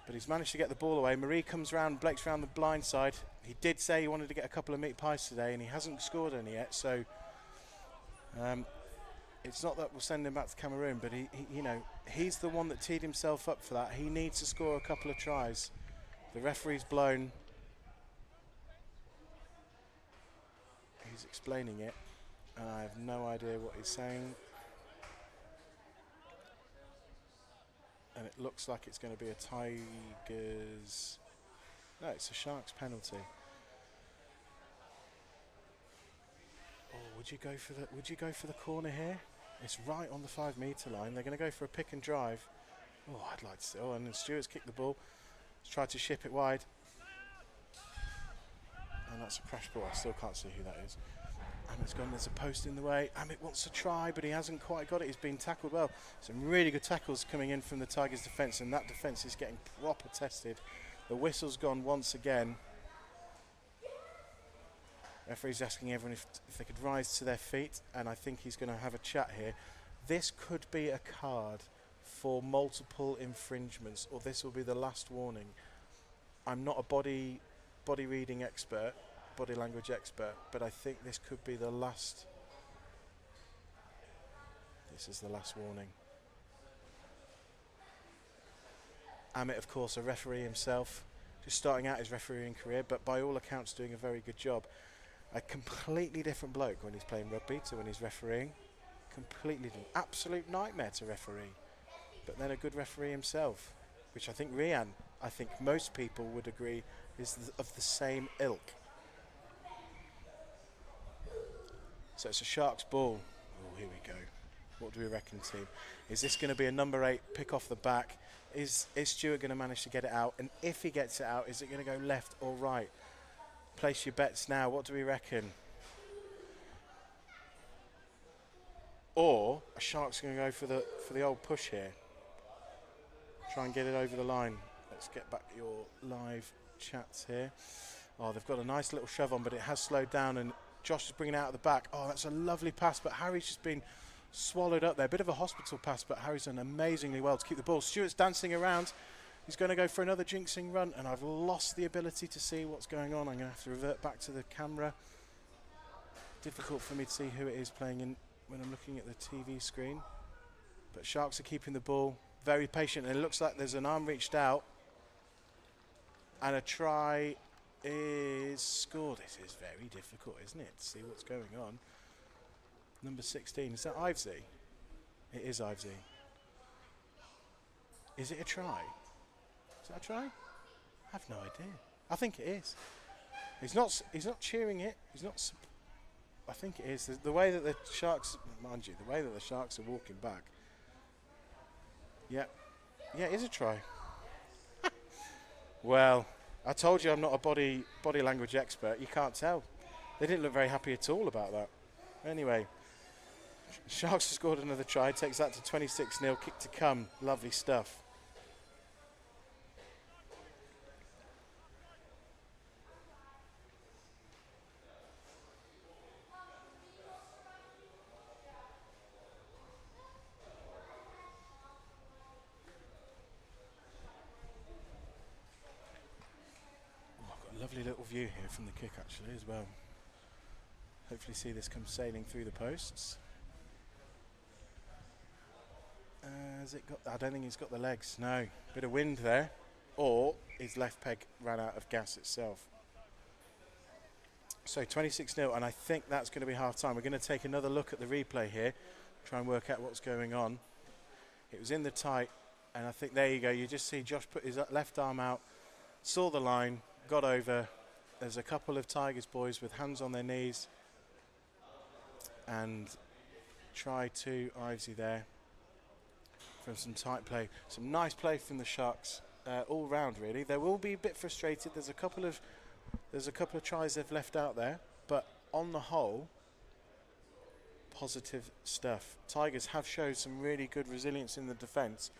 But he's managed to get the ball away. Marie comes round, Blake's round the blind side. He did say he wanted to get a couple of meat pies today, and he hasn't scored any yet, so it's not that we'll send him back to Cameroon, but he's the one that teed himself up for that. He needs to score a couple of tries. The referee's blown. He's explaining it, and I have no idea what he's saying. And it looks like it's going to be a Tigers. No, it's a Sharks penalty. Oh, would you go for the corner here? It's right on the 5 metre line. They're going to go for a pick and drive. Oh, I'd like to see. Oh, and then Stewart's kicked the ball. He's tried to ship it wide. And that's a crash ball. I still can't see who that is. Amit's gone, there's a post in the way. Amit wants to try, but he hasn't quite got it. He's been tackled well. Some really good tackles coming in from the Tigers' defence, and that defence is getting proper tested. The whistle's gone once again. Referee's asking everyone if they could rise to their feet, and I think he's going to have a chat here. This could be a card for multiple infringements, or this will be the last warning. I'm not a body reading expert, body language expert, but I think this could be the last. This is the last warning. Amit, of course, a referee himself, just starting out his refereeing career, but by all accounts doing a very good job. A completely different bloke when he's playing rugby to when he's refereeing. Completely different. Absolute nightmare to referee, but then a good referee himself, which I think Rian, I think most people would agree is of the same ilk. So it's a Sharks ball. Oh, here we go. What do we reckon, team? Is this going to be a number 8 pick off the back? Is Stuart going to manage to get it out? And if he gets it out, is it going to go left or right? Place your bets now. What do we reckon? Or a Shark's going to go for the old push here. Try and get it over the line. Let's get back your live chats here. Oh, they've got a nice little shove on, but it has slowed down, and Josh is bringing it out of the back. Oh, that's a lovely pass, but Harry's just been swallowed up there. Bit of a hospital pass, but Harry's done amazingly well to keep the ball. Stuart's dancing around. He's going to go for another jinxing run, and I've lost the ability to see what's going on. I'm going to have to revert back to the camera. Difficult for me to see who it is playing in when I'm looking at the TV screen. But Sharks are keeping the ball very patient, and it looks like there's an arm reached out, and a try is scored. This is very difficult, isn't it, to see what's going on. Number 16, is that Ivesy? It is Ivesy. Is it a try? Is that a try? I have no idea. I think it is. He's not cheering it. He's not. I think it is. The way that the Sharks, mind you, the way that the Sharks are walking back. Yeah, it is a try. Well, I told you I'm not a body language expert. You can't tell. They didn't look very happy at all about that. Anyway, Sharks have scored another try. Takes that to 26-0. Kick to come. Lovely stuff. Lovely little view here from the kick actually as well. Hopefully see this come sailing through the posts. Has it got? I don't think he's got the legs. No, bit of wind there, or his left peg ran out of gas itself. So 26-0, and I think that's going to be half time. We're going to take another look at the replay here, try and work out what's going on. It was in the tight, and I think there you go. You just see Josh put his left arm out, saw the line, got over. There's a couple of Tigers boys with hands on their knees, and try to Ivesy there from some tight play. Some nice play from the Sharks all round really. They will be a bit frustrated. There's a couple of tries they've left out there, but on the whole, positive stuff. Tigers have showed some really good resilience in the defence.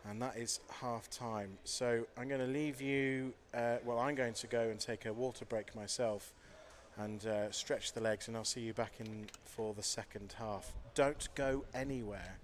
And that is half time. So I'm going to leave you, well, I'm going to go and take a water break myself and stretch the legs, and I'll see you back in for the second half. Don't go anywhere.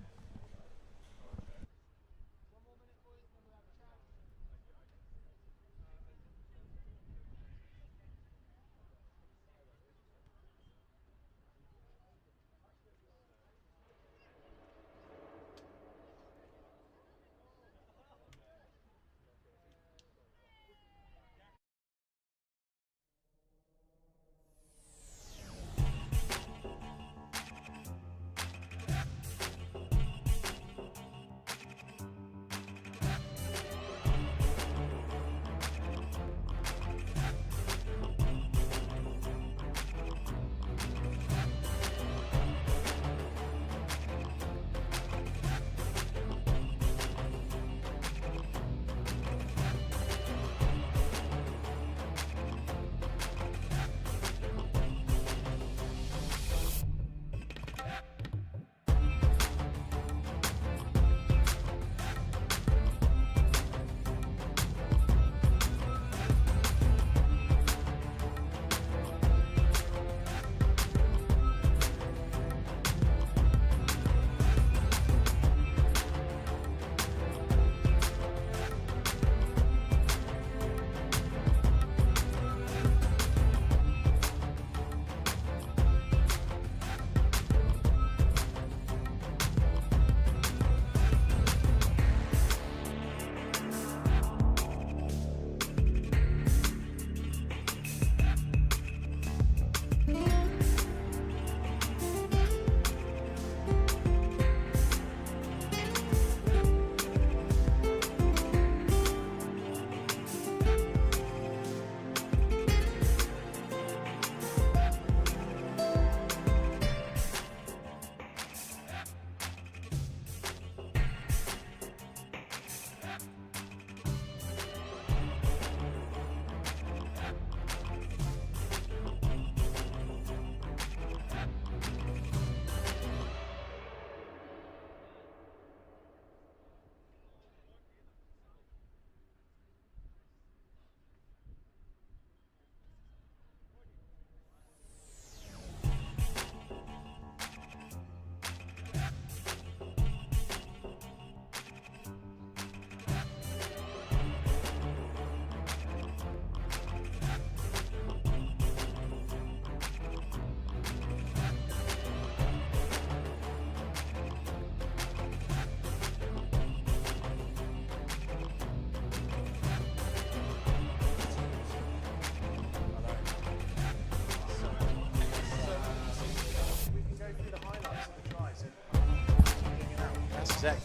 deck.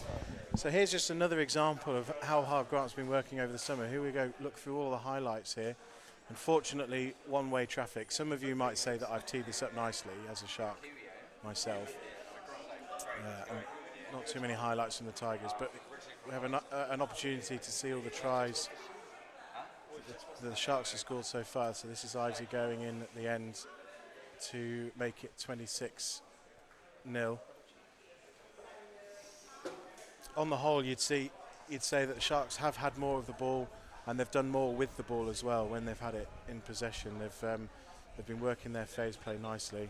So here's just another example of how hard Grant's been working over the summer. Here we go, look through all the highlights here. Unfortunately, one-way traffic. Some of you might say that I've teed this up nicely as a Shark myself. And not too many highlights from the Tigers, but we have an opportunity to see all the tries the Sharks have scored so far. So this is Ivesy going in at the end to make it 26-0. On the whole, you'd say that the Sharks have had more of the ball, and they've done more with the ball as well when they've had it in possession. They've been working their phase play nicely.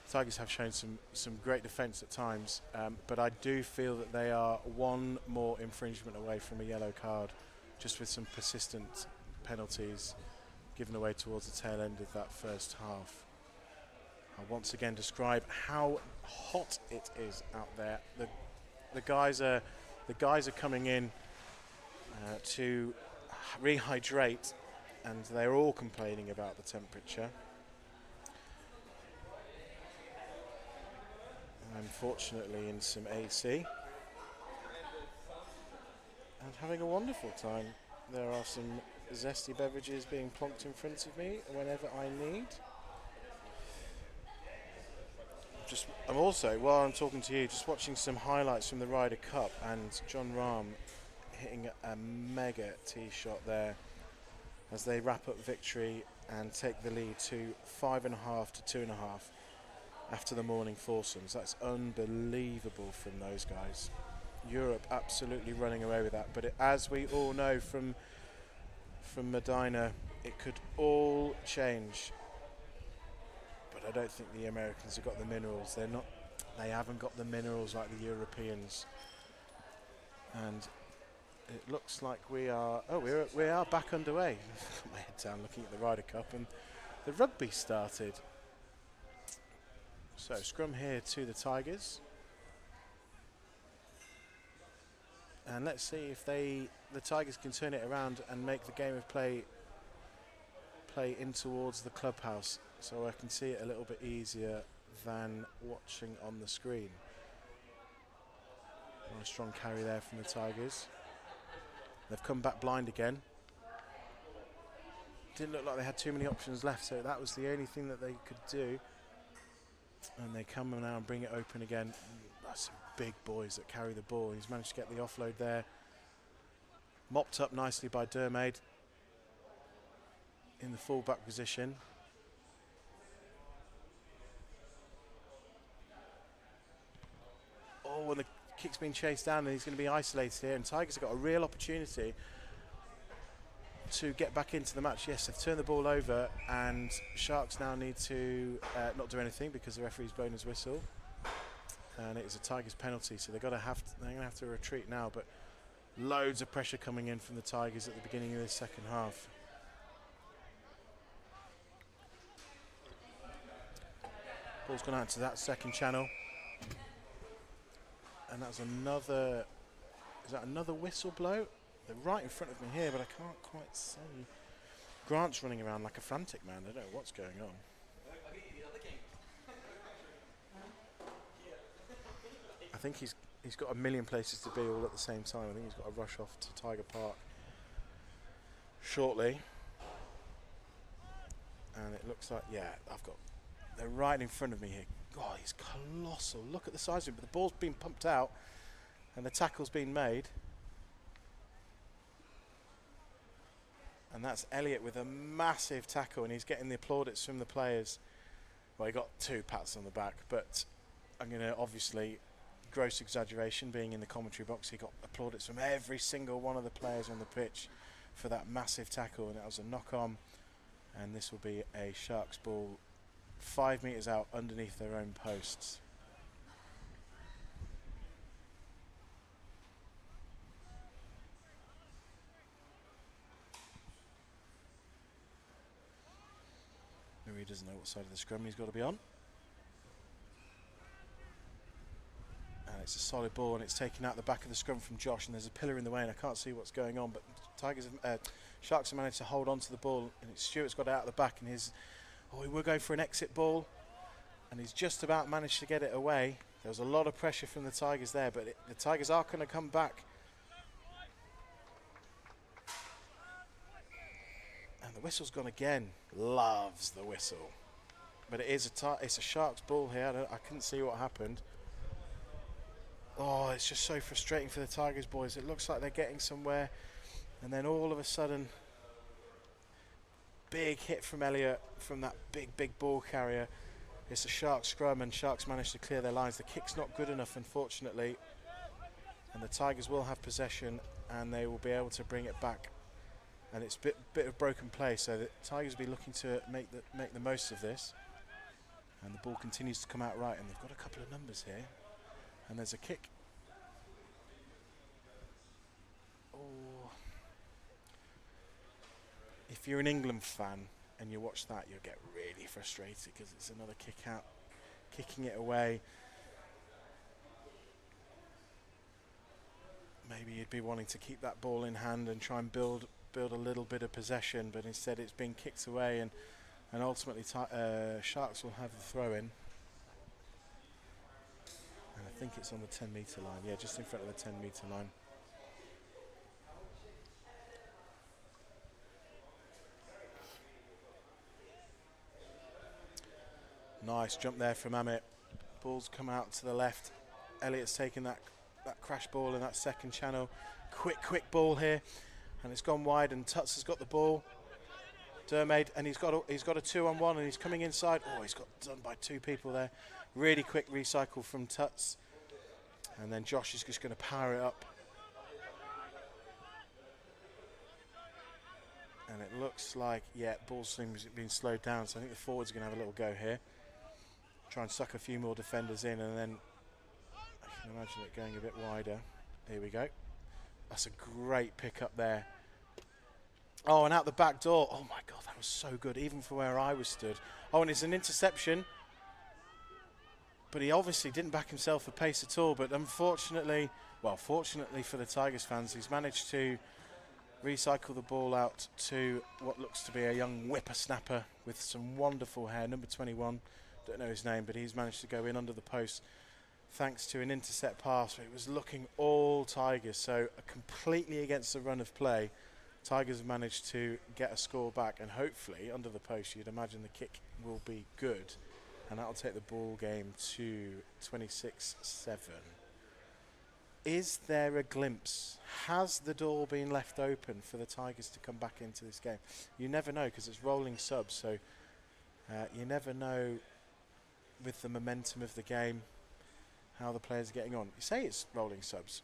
Tigers have shown some great defence at times, but I do feel that they are one more infringement away from a yellow card, just with some persistent penalties given away towards the tail end of that first half. I'll once again describe how hot it is out there. The guys are coming in to rehydrate, and they're all complaining about the temperature. Unfortunately, in some AC, and having a wonderful time. There are some zesty beverages being plonked in front of me whenever I need. I'm also, while I'm talking to you, just watching some highlights from the Ryder Cup, and John Rahm hitting a mega tee shot there as they wrap up victory and take the lead to 5.5 to 2.5 after the morning foursomes. That's unbelievable from those guys. Europe absolutely running away with that, but as we all know from Medina, it could all change. But I don't think the Americans have got the minerals. They haven't got the minerals like the Europeans. And it looks like we are back underway. I've got my head down looking at the Ryder Cup, and the rugby started. So scrum here to the Tigers. And let's see if the Tigers can turn it around and make the game of play in towards the clubhouse, so I can see it a little bit easier than watching on the screen. Nice strong carry there from the Tigers. They've come back blind again. Didn't look like they had too many options left, so that was the only thing that they could do. And they come now and bring it open again. That's some big boys that carry the ball. He's managed to get the offload there. Mopped up nicely by Dermaid in the full-back position. Oh, and the kick's been chased down, and he's going to be isolated here. And Tigers have got a real opportunity to get back into the match. Yes, they've turned the ball over, and Sharks now need to not do anything because the referee's blown his whistle. And it is a Tigers penalty, so they're going to have to retreat now. But loads of pressure coming in from the Tigers at the beginning of this second half. Ball's gone out to that second channel, and that's another. Is that another whistle blow? They're right in front of me here, but I can't quite see. Grant's running around like a frantic man. I don't know what's going on. I think he's got a million places to be all at the same time. I think he's got to rush off to Tiger Park shortly. And it looks like, yeah, they're right in front of me here. God, he's colossal. Look at the size of him. But the ball's been pumped out and the tackle's been made. And that's Elliott with a massive tackle, and he's getting the plaudits from the players. Well, he got 2 pats on the back, but I'm going to obviously, gross exaggeration, being in the commentary box, he got plaudits from every single one of the players on the pitch for that massive tackle, and that was a knock-on. And this will be a Sharks ball 5 metres out underneath their own posts. He doesn't know what side of the scrum he's got to be on. And it's a solid ball, and it's taken out the back of the scrum from Josh, and there's a pillar in the way, and I can't see what's going on, but Sharks have managed to hold on to the ball, and Stewart's got it out the back, and he will go for an exit ball, and he's just about managed to get it away. There was a lot of pressure from the Tigers there, but the Tigers are going to come back. And the whistle's gone again. Loves the whistle. But it is it's a Sharks ball here. I couldn't see what happened. Oh, it's just so frustrating for the Tigers boys. It looks like they're getting somewhere, and then all of a sudden, big hit from Elliott from that big ball carrier. It's a Sharks scrum, and Sharks managed to clear their lines. The kick's not good enough, unfortunately, and the Tigers will have possession, and they will be able to bring it back. And it's a bit of broken play, so the Tigers will be looking to make the most of this. And the ball continues to come out right, and they've got a couple of numbers here. And there's a kick. Oh. If you're an England fan and you watch that, you'll get really frustrated because it's another kick out, kicking it away. Maybe you'd be wanting to keep that ball in hand and try and build a little bit of possession, but instead it's being kicked away, and ultimately Sharks will have the throw in. And I think it's on the 10-metre line. Yeah, just in front of the 10-metre line. Nice jump there from Amit. Ball's come out to the left. Elliott's taken that crash ball in that second channel. Quick ball here, and it's gone wide, and Tuts has got the ball. Dermaid, and he's got a 2-on-1, and he's coming inside. Oh, he's got done by two people there. Really quick recycle from Tuts, and then Josh is just going to power it up. And it looks like, yeah, ball's been slowed down, so I think the forwards are going to have a little go here. Try and suck a few more defenders in, and then I can imagine it going a bit wider. Here we go. That's a great pick up there. Oh, and out the back door. Oh my God, that was so good, even for where I was stood. Oh, and it's an interception. But he obviously didn't back himself for pace at all. But unfortunately, well, fortunately for the Tigers fans, he's managed to recycle the ball out to what looks to be a young whippersnapper with some wonderful hair, number 21. Don't know his name, but he's managed to go in under the post thanks to an intercept pass. It was looking all Tigers, so completely against the run of play. Tigers have managed to get a score back, and hopefully under the post you'd imagine the kick will be good, and that'll take the ball game to 26-7. Is there a glimpse? Has the door been left open for the Tigers to come back into this game? You never know, because it's rolling subs, so you never know with the momentum of the game how the players are getting on. You say it's rolling subs.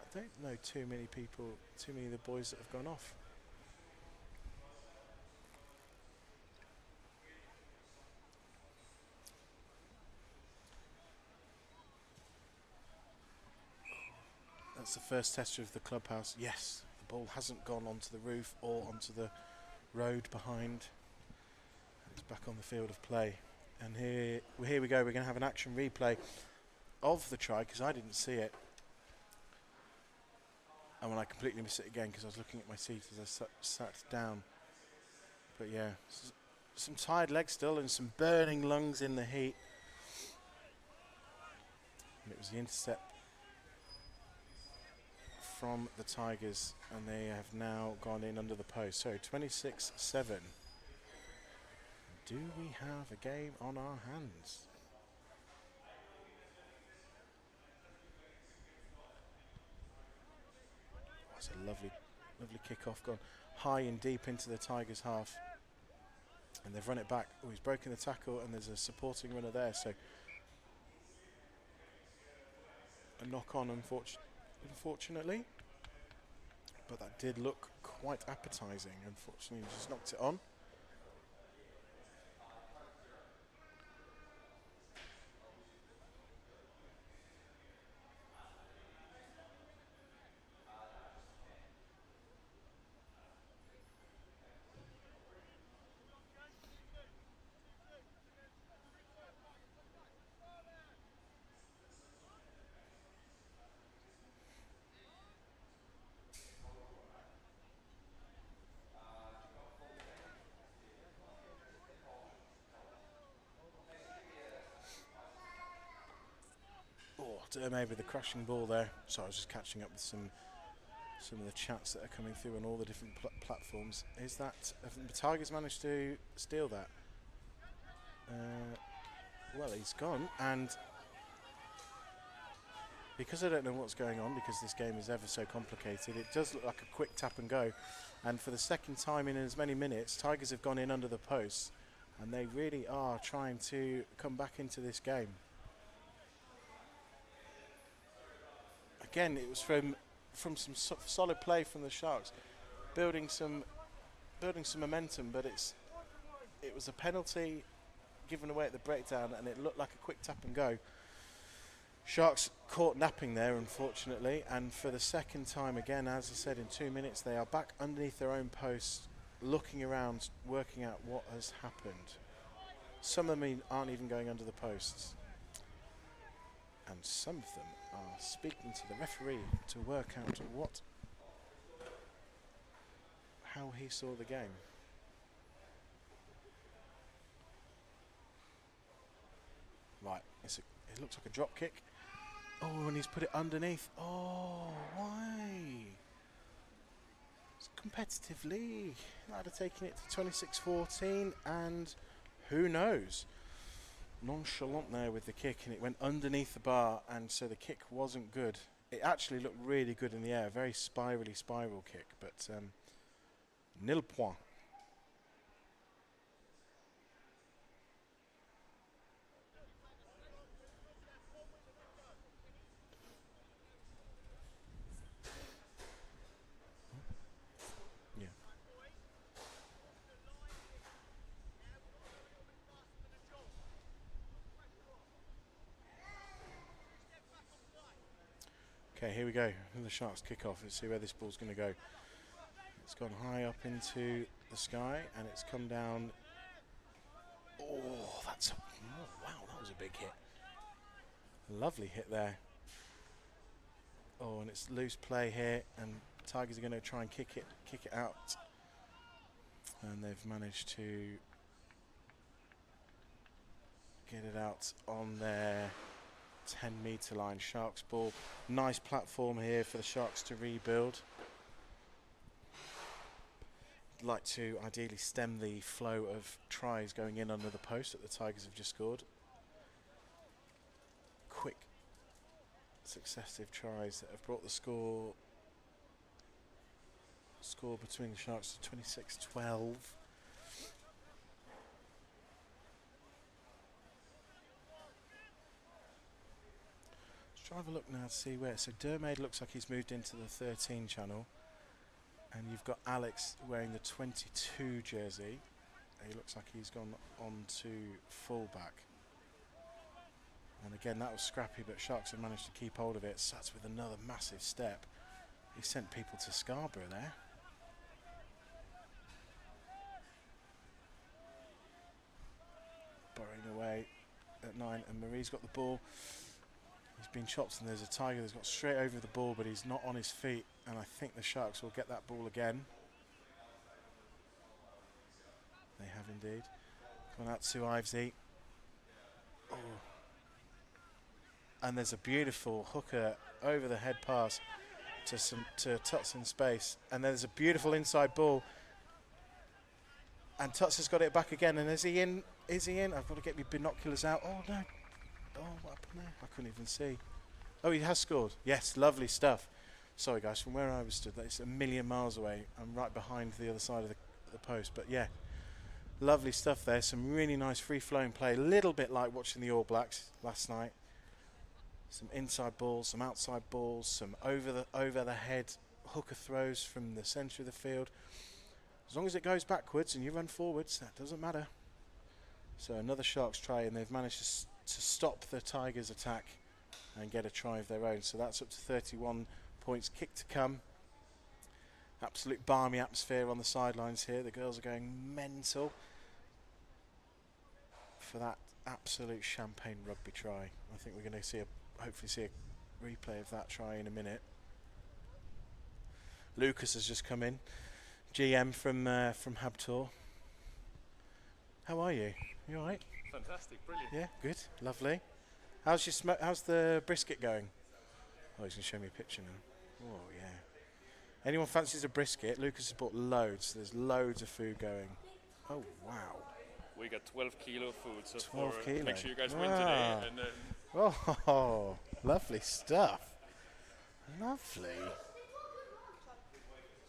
I don't know too many of the boys that have gone off. That's the first tester of the clubhouse. Yes, the ball hasn't gone onto the roof or onto the road behind. It's back on the field of play. And here we go. We're going to have an action replay of the try, because I didn't see it. And when I completely missed it again because I was looking at my seat as I sat down. But yeah, some tired legs still and some burning lungs in the heat. And it was the intercept from the Tigers, and they have now gone in under the post. So 26-7. Do we have a game on our hands? That's a lovely kick-off, gone high and deep into the Tigers' half. And they've run it back. Oh, he's broken the tackle, and there's a supporting runner there. So a knock-on, unfortunately. But that did look quite appetizing. Unfortunately, he just knocked it on. Dermaid with the crashing ball there. So I was just catching up with some of the chats that are coming through on all the different platforms. Is that have the Tigers managed to steal that? Well, he's gone, and because I don't know what's going on, because this game is ever so complicated, it does look like a quick tap and go. And for the second time in as many minutes, Tigers have gone in under the posts, and they really are trying to come back into this game. Again, it was from some solid play from the Sharks, building some momentum, but it was a penalty given away at the breakdown, and it looked like a quick tap and go. Sharks caught napping there, unfortunately, and for the second time again, as I said, in 2 minutes, they are back underneath their own posts, looking around, working out what has happened. Some of them aren't even going under the posts, and some of them are speaking to the referee to work out how he saw the game. Right, it looks like a drop kick. Oh, and he's put it underneath. Oh, why? It's competitively. I'd have taken it to 26-14, and who knows? Nonchalant there with the kick, and it went underneath the bar, and so the kick wasn't good. It actually looked really good in the air, very spiral kick, but nil point. Okay, here we go. The Sharks kick off. Let's see where this ball's going to go. It's gone high up into the sky, and it's come down. Oh, wow, that was a big hit. Lovely hit there. Oh, and it's loose play here, and Tigers are going to try and kick it out. And they've managed to get it out on their 10-metre line. Sharks ball. Nice platform here for the Sharks to rebuild. Like to ideally stem the flow of tries going in under the post that the Tigers have just scored. Quick successive tries that have brought the score between the Sharks to 26-12. Try have a look now to see where. So Dermaid looks like he's moved into the 13 channel, and you've got Alex wearing the 22 jersey. He looks like he's gone on to fullback. And again, that was scrappy, but Sharks have managed to keep hold of it. Sats with another massive step. He sent people to Scarborough there. Burrowing away at 9, and Marie's got the ball. He's been chopped, and there's a Tiger that's got straight over the ball, but he's not on his feet, and I think the Sharks will get that ball again. They have indeed. Gone out to Ivesy. Oh. And there's a beautiful hooker over the head pass to Tuts in space, and there's a beautiful inside ball, and Tuts has got it back again, and is he in? I've got to get my binoculars out. Oh no. Oh, what happened there? I couldn't even see. Oh, he has scored. Yes, lovely stuff. Sorry, guys, from where I was stood, that's a million miles away. I'm right behind the other side of the post. But, yeah, lovely stuff there. Some really nice free-flowing play. A little bit like watching the All Blacks last night. Some inside balls, some outside balls, some over-the-head hooker throws from the centre of the field. As long as it goes backwards and you run forwards, that doesn't matter. So another Sharks try, and they've managed to stop the Tigers' attack and get a try of their own. So that's up to 31 points. Kick to come. Absolute balmy atmosphere on the sidelines here. The girls are going mental for that absolute champagne rugby try. I think we're going to hopefully see a replay of that try in a minute. Lucas has just come in, GM from Habtoor. How are you? You all right? Fantastic, brilliant. Yeah, good, lovely. How's the brisket going? Oh, he's gonna show me a picture now. Oh yeah. Anyone fancies a brisket? Lucas has bought loads. There's loads of food going. Oh wow. We got 12 kilo food, so 12 kilo. make sure you guys win today. And Oh, lovely stuff. Lovely.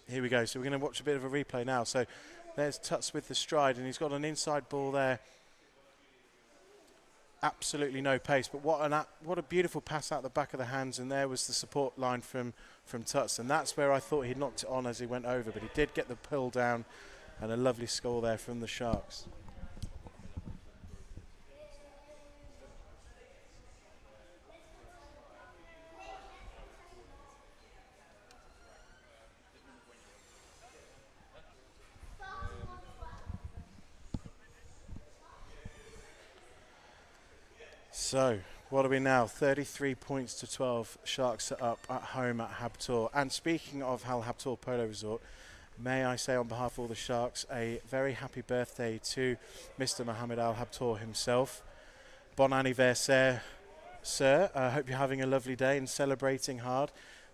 Here we go. So we're going to watch a bit of a replay now. So there's Tuts with the stride, and he's got an inside ball there. Absolutely no pace, but what a beautiful pass out the back of the hands, and there was the support line from Tuts, and that's where I thought he'd knocked it on as he went over, but he did get the pull down, and a lovely score there from the Sharks. So, what are we now? 33 points to 12. Sharks are up at home at Habtoor. And speaking of Habtoor Polo Resort, may I say on behalf of all the Sharks, a very happy birthday to Mr. Mohammed Al Habtoor himself. Bon anniversaire, sir. I hope you're having a lovely day and celebrating hard.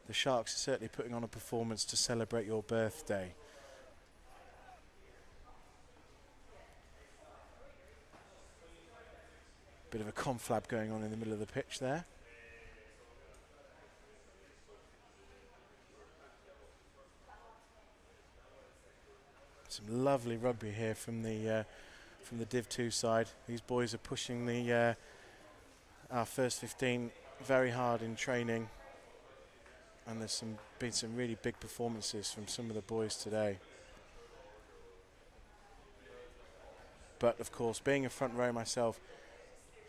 The Sharks are certainly putting on a performance to celebrate your birthday. Bit of a conflab going on in the middle of the pitch there. Some lovely rugby here from the Div 2 side. These boys are pushing the our first 15 very hard in training, and there's been some really big performances from some of the boys today. But of course, being a front row myself,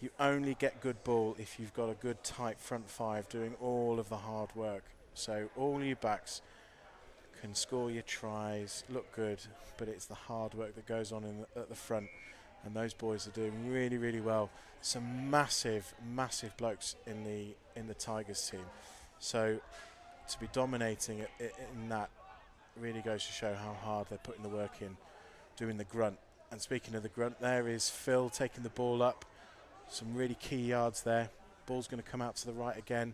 you only get good ball if you've got a good tight front five doing all of the hard work. So all you backs can score your tries, look good, but it's the hard work that goes on at the front, and those boys are doing really, really well. Some massive, massive blokes in the Tigers team. So to be dominating in that really goes to show how hard they're putting the work in, doing the grunt. And speaking of the grunt, there is Phil taking the ball up. Some really key yards there. Ball's going to come out to the right again.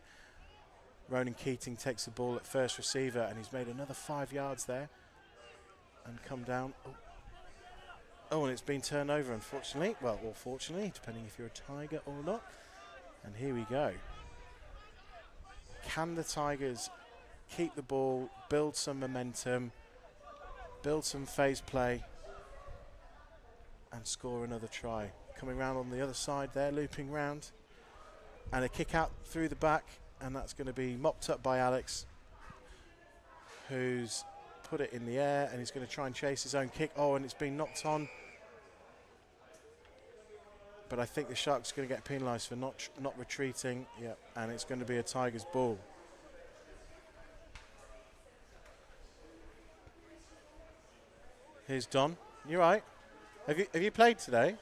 Ronan Keating takes the ball at first receiver, and he's made another 5 yards there and come down. Oh, and it's been turned over, unfortunately. Well, or fortunately, depending if you're a Tiger or not. And here we go. Can the Tigers keep the ball, build some momentum, build some phase play, and score another try? Coming round on the other side there, looping round, and a kick out through the back, and that's going to be mopped up by Alex, who's put it in the air, and he's going to try and chase his own kick. Oh, and it's been knocked on, but I think the Sharks are going to get penalised for not retreating. Yeah, and it's going to be a Tigers ball. Here's Don. You right? Have you played today?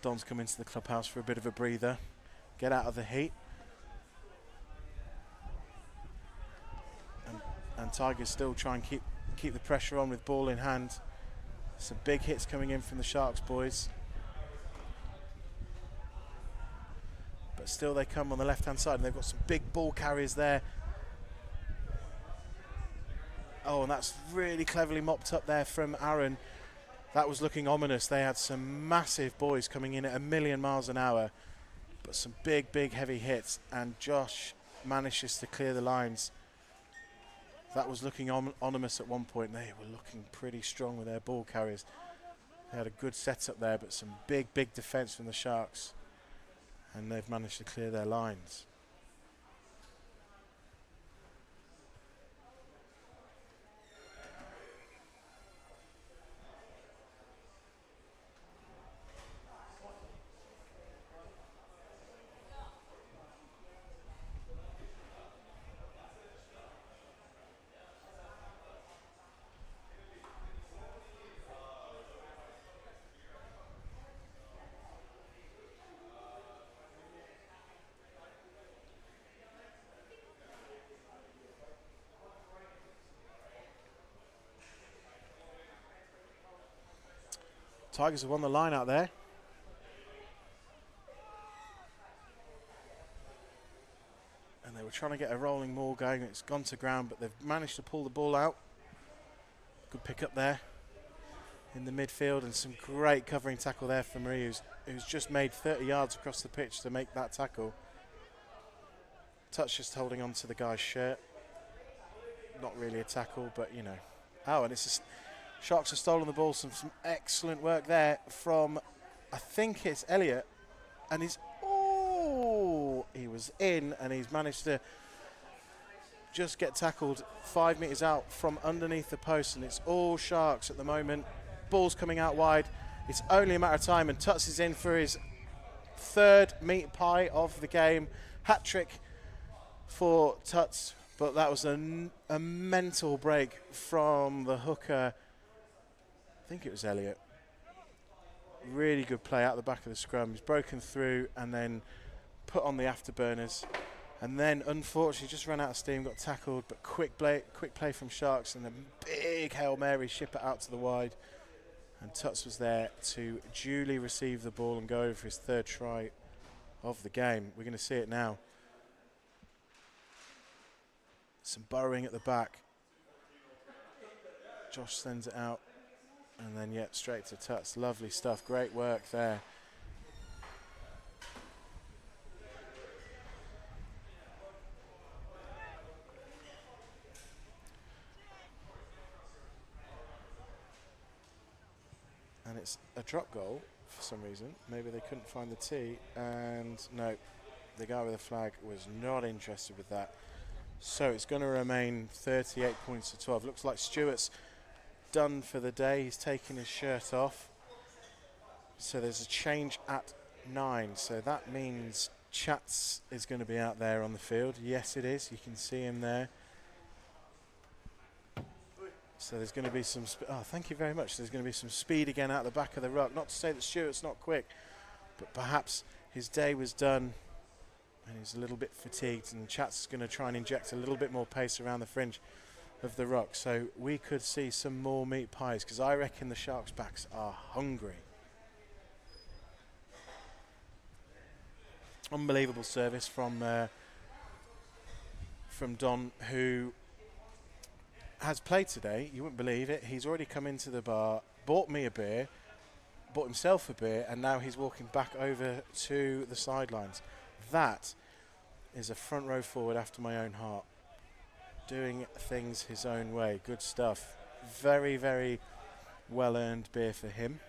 Don's come into the clubhouse for a bit of a breather, get out of the heat, and Tigers still try and keep the pressure on with ball in hand. Some big hits coming in from the Sharks boys, but still they come on the left hand side, and they've got some big ball carriers there. Oh, and that's really cleverly mopped up there from Aaron. That was looking ominous. They had some massive boys coming in at 1,000,000 miles an hour, but some big, big, heavy hits, and Josh manages to clear the lines. That was looking ominous at one point. They were looking pretty strong with their ball carriers. They had a good setup there, but some big, big defence from the Sharks, and they've managed to clear their lines. Tigers have won the line out there. And they were trying to get a rolling maul going. It's gone to ground, but they've managed to pull the ball out. Good pick up there in the midfield, and some great covering tackle there for Marie, who's just made 30 yards across the pitch to make that tackle. Touch just holding on to the guy's shirt. Not really a tackle, but you know. Oh, and it's just Sharks have stolen the ball. Some excellent work there from, I think it's Elliot, and he's, oh, he was in, and he's managed to just get tackled 5 metres out from underneath the post, and it's all Sharks at the moment. Ball's coming out wide. It's only a matter of time, and Tuts is in for his 3rd meat pie of the game. Hat-trick for Tuts, but that was a mental break from the hooker. I think it was Elliot. Really good play out the back of the scrum. He's broken through and then put on the afterburners. And then, unfortunately, just ran out of steam, got tackled, but quick play from Sharks, and a big Hail Mary, ship it out to the wide. And Tuts was there to duly receive the ball and go over for his 3rd try of the game. We're going to see it now. Some burrowing at the back. Josh sends it out, and then, yeah, straight to Tuts. Lovely stuff. Great work there. And it's a drop goal for some reason. Maybe they couldn't find the tee, and no, the guy with the flag was not interested with that. So it's going to remain 38 points to 12. Looks like Stewart's done for the day. He's taking his shirt off. So there's a change at 9. So that means Chats is going to be out there on the field. Yes, it is. You can see him there. So there's going to be some, oh, thank you very much. There's going to be some speed again out the back of the ruck. Not to say that Stewart's not quick, but perhaps his day was done and he's a little bit fatigued, and Chats is going to try and inject a little bit more pace around the fringe of the ruck. So we could see some more meat pies, because I reckon the Sharks' backs are hungry. Unbelievable service from Don, who has played today. You wouldn't believe it. He's already come into the bar, bought me a beer, bought himself a beer, and now he's walking back over to the sidelines. That is a front row forward after my own heart, doing things his own way. Good stuff. Very, very well-earned beer for him.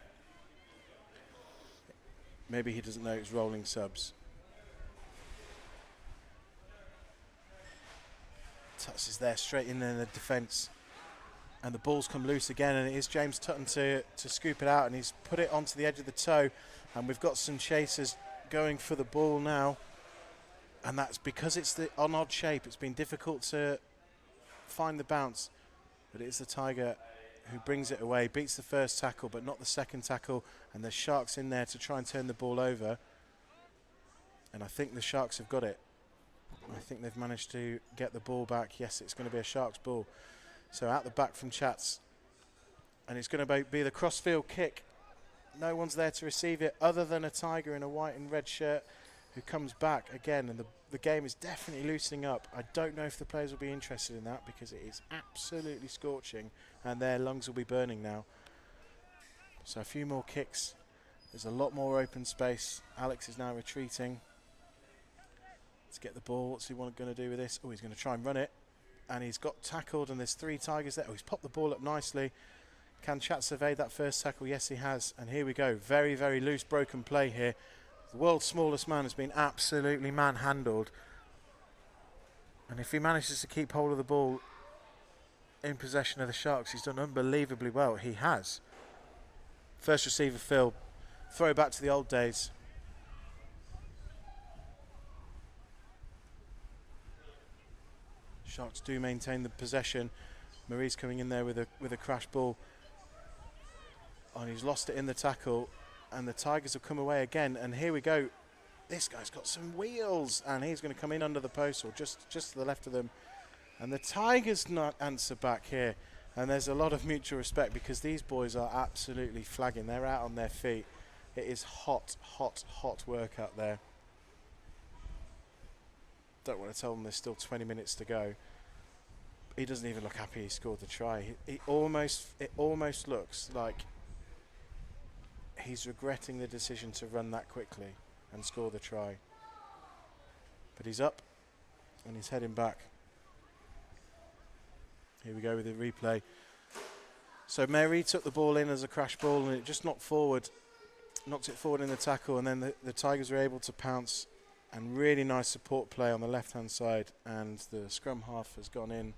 Maybe he doesn't know it's rolling subs. Tuts is there, straight in there in the defence, and the ball's come loose again, and it is James Tutton to scoop it out, and he's put it onto the edge of the toe, and we've got some chasers going for the ball now, and that's because it's the odd shape. It's been difficult to find the bounce, but it is the Tiger who brings it away, beats the first tackle but not the second tackle, and the Sharks in there to try and turn the ball over, and I think the Sharks have got it. I think they've managed to get the ball back. Yes, it's going to be a Sharks ball. So out the back from Chats. And it's going to be the crossfield kick. No one's there to receive it other than a Tiger in a white and red shirt who comes back again. And the game is definitely loosening up. I don't know if the players will be interested in that, because it is absolutely scorching and their lungs will be burning now. So a few more kicks. There's a lot more open space. Alex is now retreating. Let's get the ball. What's he going to do with this? Oh, he's going to try and run it. And he's got tackled, and there's 3 Tigers there. Oh, he's popped the ball up nicely. Can Chats evade that first tackle? Yes, he has. And here we go. Very, very loose, broken play here. The world's smallest man has been absolutely manhandled. And if he manages to keep hold of the ball in possession of the Sharks, he's done unbelievably well. He has. First receiver, Phil. Throw back to the old days. Sharks do maintain the possession. Marie's coming in there with a crash ball. And he's lost it in the tackle. And the Tigers have come away again. And here we go. This guy's got some wheels. And he's going to come in under the post, or just to the left of them. And the Tigers not answer back here. And there's a lot of mutual respect because these boys are absolutely flagging. They're out on their feet. It is hot, hot, hot work out there. Don't want to tell them there's still 20 minutes to go. He doesn't even look happy he scored the try. It almost looks like he's regretting the decision to run that quickly and score the try. But he's up and he's heading back. Here we go with the replay. So Mary took the ball in as a crash ball and it just knocked it forward in the tackle, and then the Tigers were able to pounce, and really nice support play on the left hand side, and the scrum half has gone in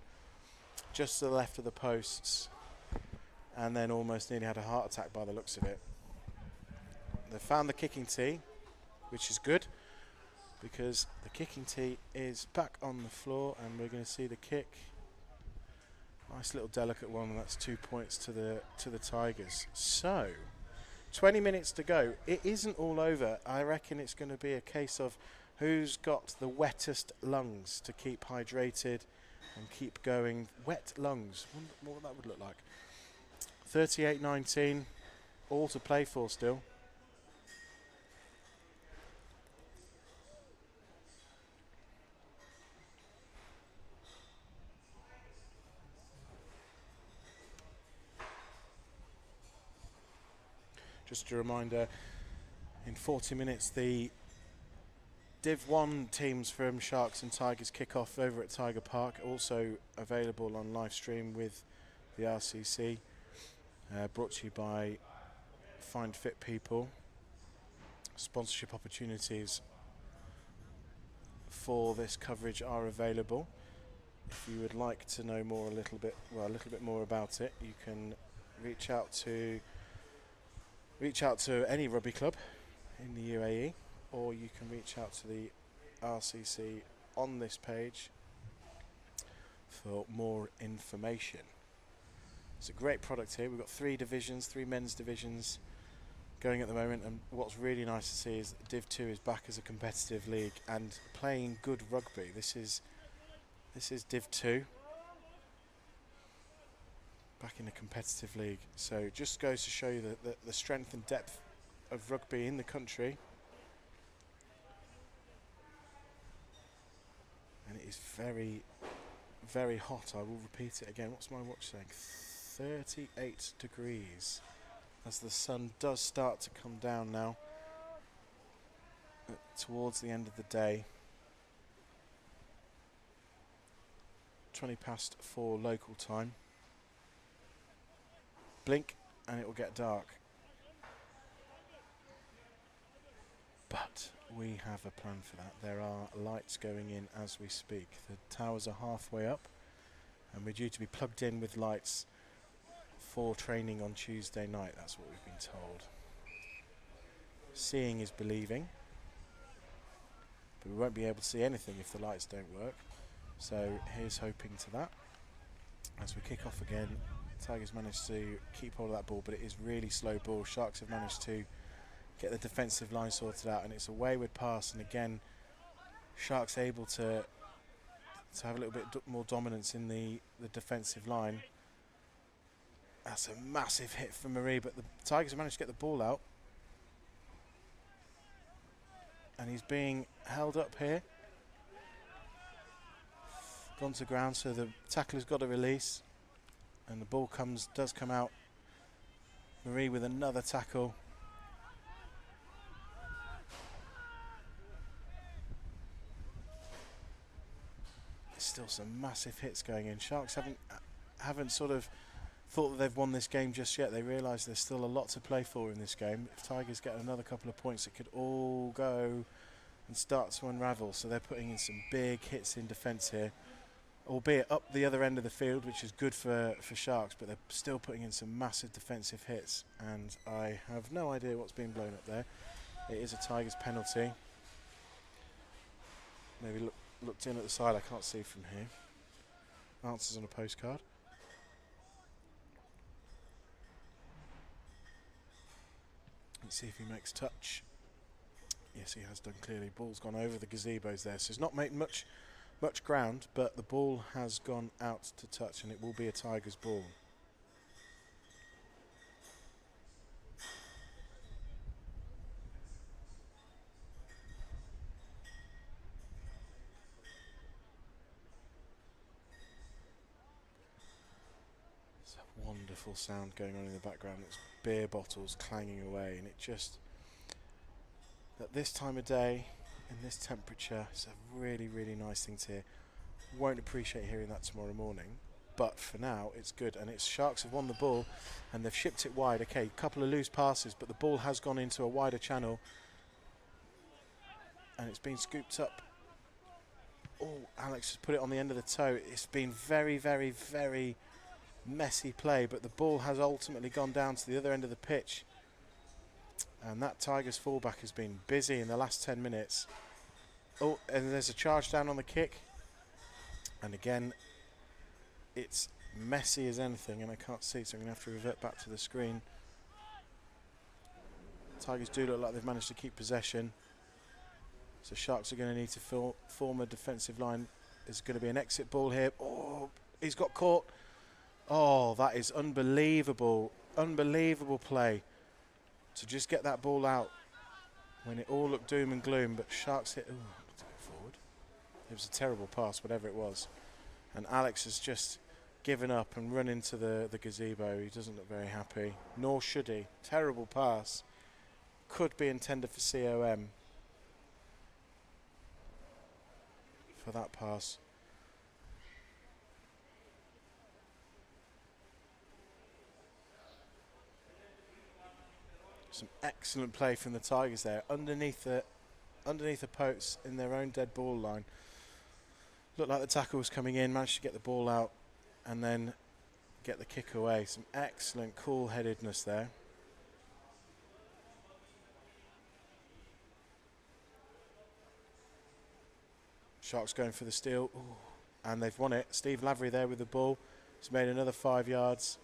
just to the left of the posts and then almost nearly had a heart attack by the looks of it. They found the kicking tee, which is good because the kicking tee is back on the floor, and we're going to see the kick. Nice little delicate one, and that's 2 points to the Tigers. So 20 minutes to go. It isn't all over. I reckon it's going to be a case of who's got the wettest lungs to keep hydrated and keep going. Wet lungs. Wonder what that would look like. 38-19. All to play for still. Just a reminder, in 40 minutes the Div 1 teams from Sharks and Tigers kick off over at Tiger Park, also available on live stream with the RCC, brought to you by Find Fit People. Sponsorship opportunities for this coverage are available. If you would like to know more a little bit more about it, you can reach out to any rugby club in the UAE, or you can reach out to the RCC on this page for more information. It's a great product here. We've got 3 men's divisions going at the moment, and what's really nice to see is that Div 2 is back as a competitive league and playing good rugby. This is Div 2. Back in a competitive league, so it just goes to show you the strength and depth of rugby in the country. And it is very, very hot. I will repeat it again. What's my watch saying? 38 degrees as the sun does start to come down now towards the end of the day. 20 past 4 local time. Blink and it will get dark. But we have a plan for that. There are lights going in as we speak. The towers are halfway up and we're due to be plugged in with lights for training on Tuesday night. That's what we've been told. Seeing is believing. But we won't be able to see anything if the lights don't work. So here's hoping to that. As we kick off again, Tigers managed to keep hold of that ball, but it is really slow ball. Sharks have managed to get the defensive line sorted out, and it's a wayward pass, and again Sharks able to have a little bit more dominance in the defensive line. That's a massive hit from Marie, but the Tigers have managed to get the ball out, and he's being held up here. Gone to ground, so the tackler's got a release. And the ball does come out. Marie with another tackle. There's still some massive hits going in. Sharks haven't sort of thought that they've won this game just yet. They realise there's still a lot to play for in this game. If Tigers get another couple of points, it could all go and start to unravel. So they're putting in some big hits in defence here. Albeit up the other end of the field, which is good for Sharks, but they're still putting in some massive defensive hits, and I have no idea what's being blown up there. It is a Tigers penalty. Maybe looked in at the side, I can't see from here. Answers on a postcard. Let's see if he makes touch. Yes, he has done clearly. Ball's gone over the gazebos there, so he's not made much ground, but the ball has gone out to touch, and it will be a Tigers ball. wonderful sound going on in the background. It's beer bottles clanging away, and it just, at this time of day, in this temperature, it's a really, really nice thing to hear. Won't appreciate hearing that tomorrow morning, but for now it's good. And it's Sharks have won the ball and they've shipped it wide. Okay, a couple of loose passes, but the ball has gone into a wider channel and it's been scooped up. Oh, Alex has put it on the end of the toe. It's been very, very, very messy play, but the ball has ultimately gone down to the other end of the pitch. And that Tigers fullback has been busy in the last 10 minutes. Oh, and there's a charge down on the kick. And again, it's messy as anything, and I can't see, so I'm going to have to revert back to the screen. Tigers do look like they've managed to keep possession. So Sharks are going to need to form a defensive line. There's going to be an exit ball here. Oh, he's got caught. Oh, that is unbelievable. Unbelievable play to just get that ball out when it all looked doom and gloom. But Sharks hit. Ooh, to go forward. It was a terrible pass, whatever it was. And Alex has just given up and run into the gazebo. He doesn't look very happy, nor should he. Terrible pass. Could be intended for COM. For that pass. Some excellent play from the Tigers there, underneath the posts in their own dead ball line. Looked like the tackle was coming in, managed to get the ball out and then get the kick away. Some excellent cool-headedness there. Sharks going for the steal. Ooh, and they've won it. Steve Lavery there with the ball. He's made another 5 yards.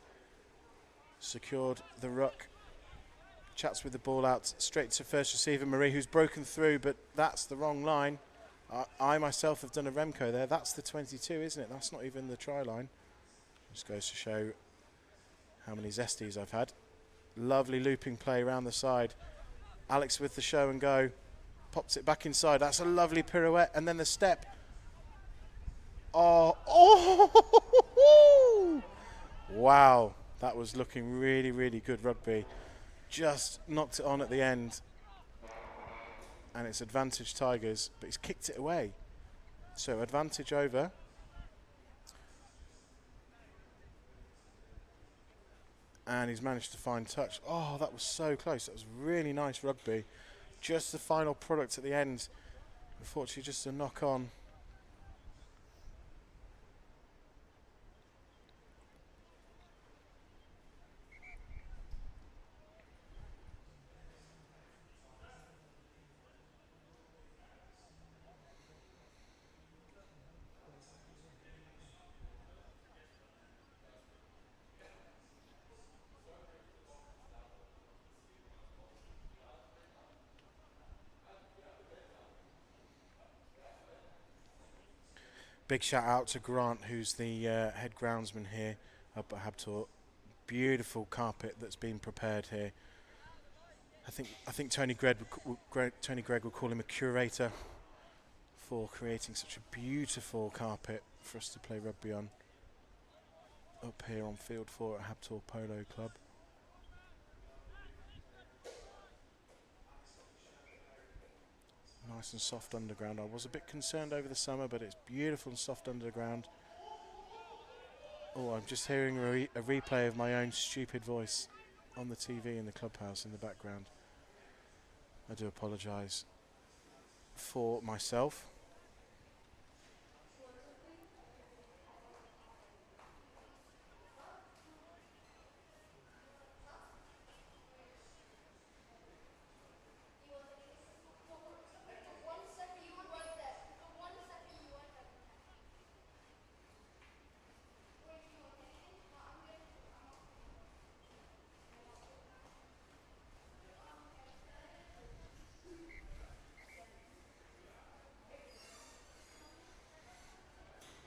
Secured the ruck. Chats with the ball out straight to first receiver Marie, who's broken through, but that's the wrong line. I myself have done a Remco there. That's the 22, isn't it? That's not even the try line. Just goes to show how many zesties I've had. Lovely looping play around the side. Alex with the show and go. Pops it back inside. That's a lovely pirouette. And then the step. Oh. Wow. That was looking really, really good rugby. Just knocked it on at the end. And it's advantage Tigers, but he's kicked it away. So advantage over. And he's managed to find touch. Oh, that was so close. That was really nice rugby. Just the final product at the end. Unfortunately, just a knock on. Big shout out to Grant, who's the head groundsman here up at Habtoor. Beautiful carpet that's been prepared here. I think Tony Gregg would call him a curator for creating such a beautiful carpet for us to play rugby on. Up here on field 4 at Habtoor Polo Club. Nice and soft underground. I was a bit concerned over the summer, but it's beautiful and soft underground. Oh, I'm just hearing a replay of my own stupid voice on the TV in the clubhouse in the background. I do apologise for myself.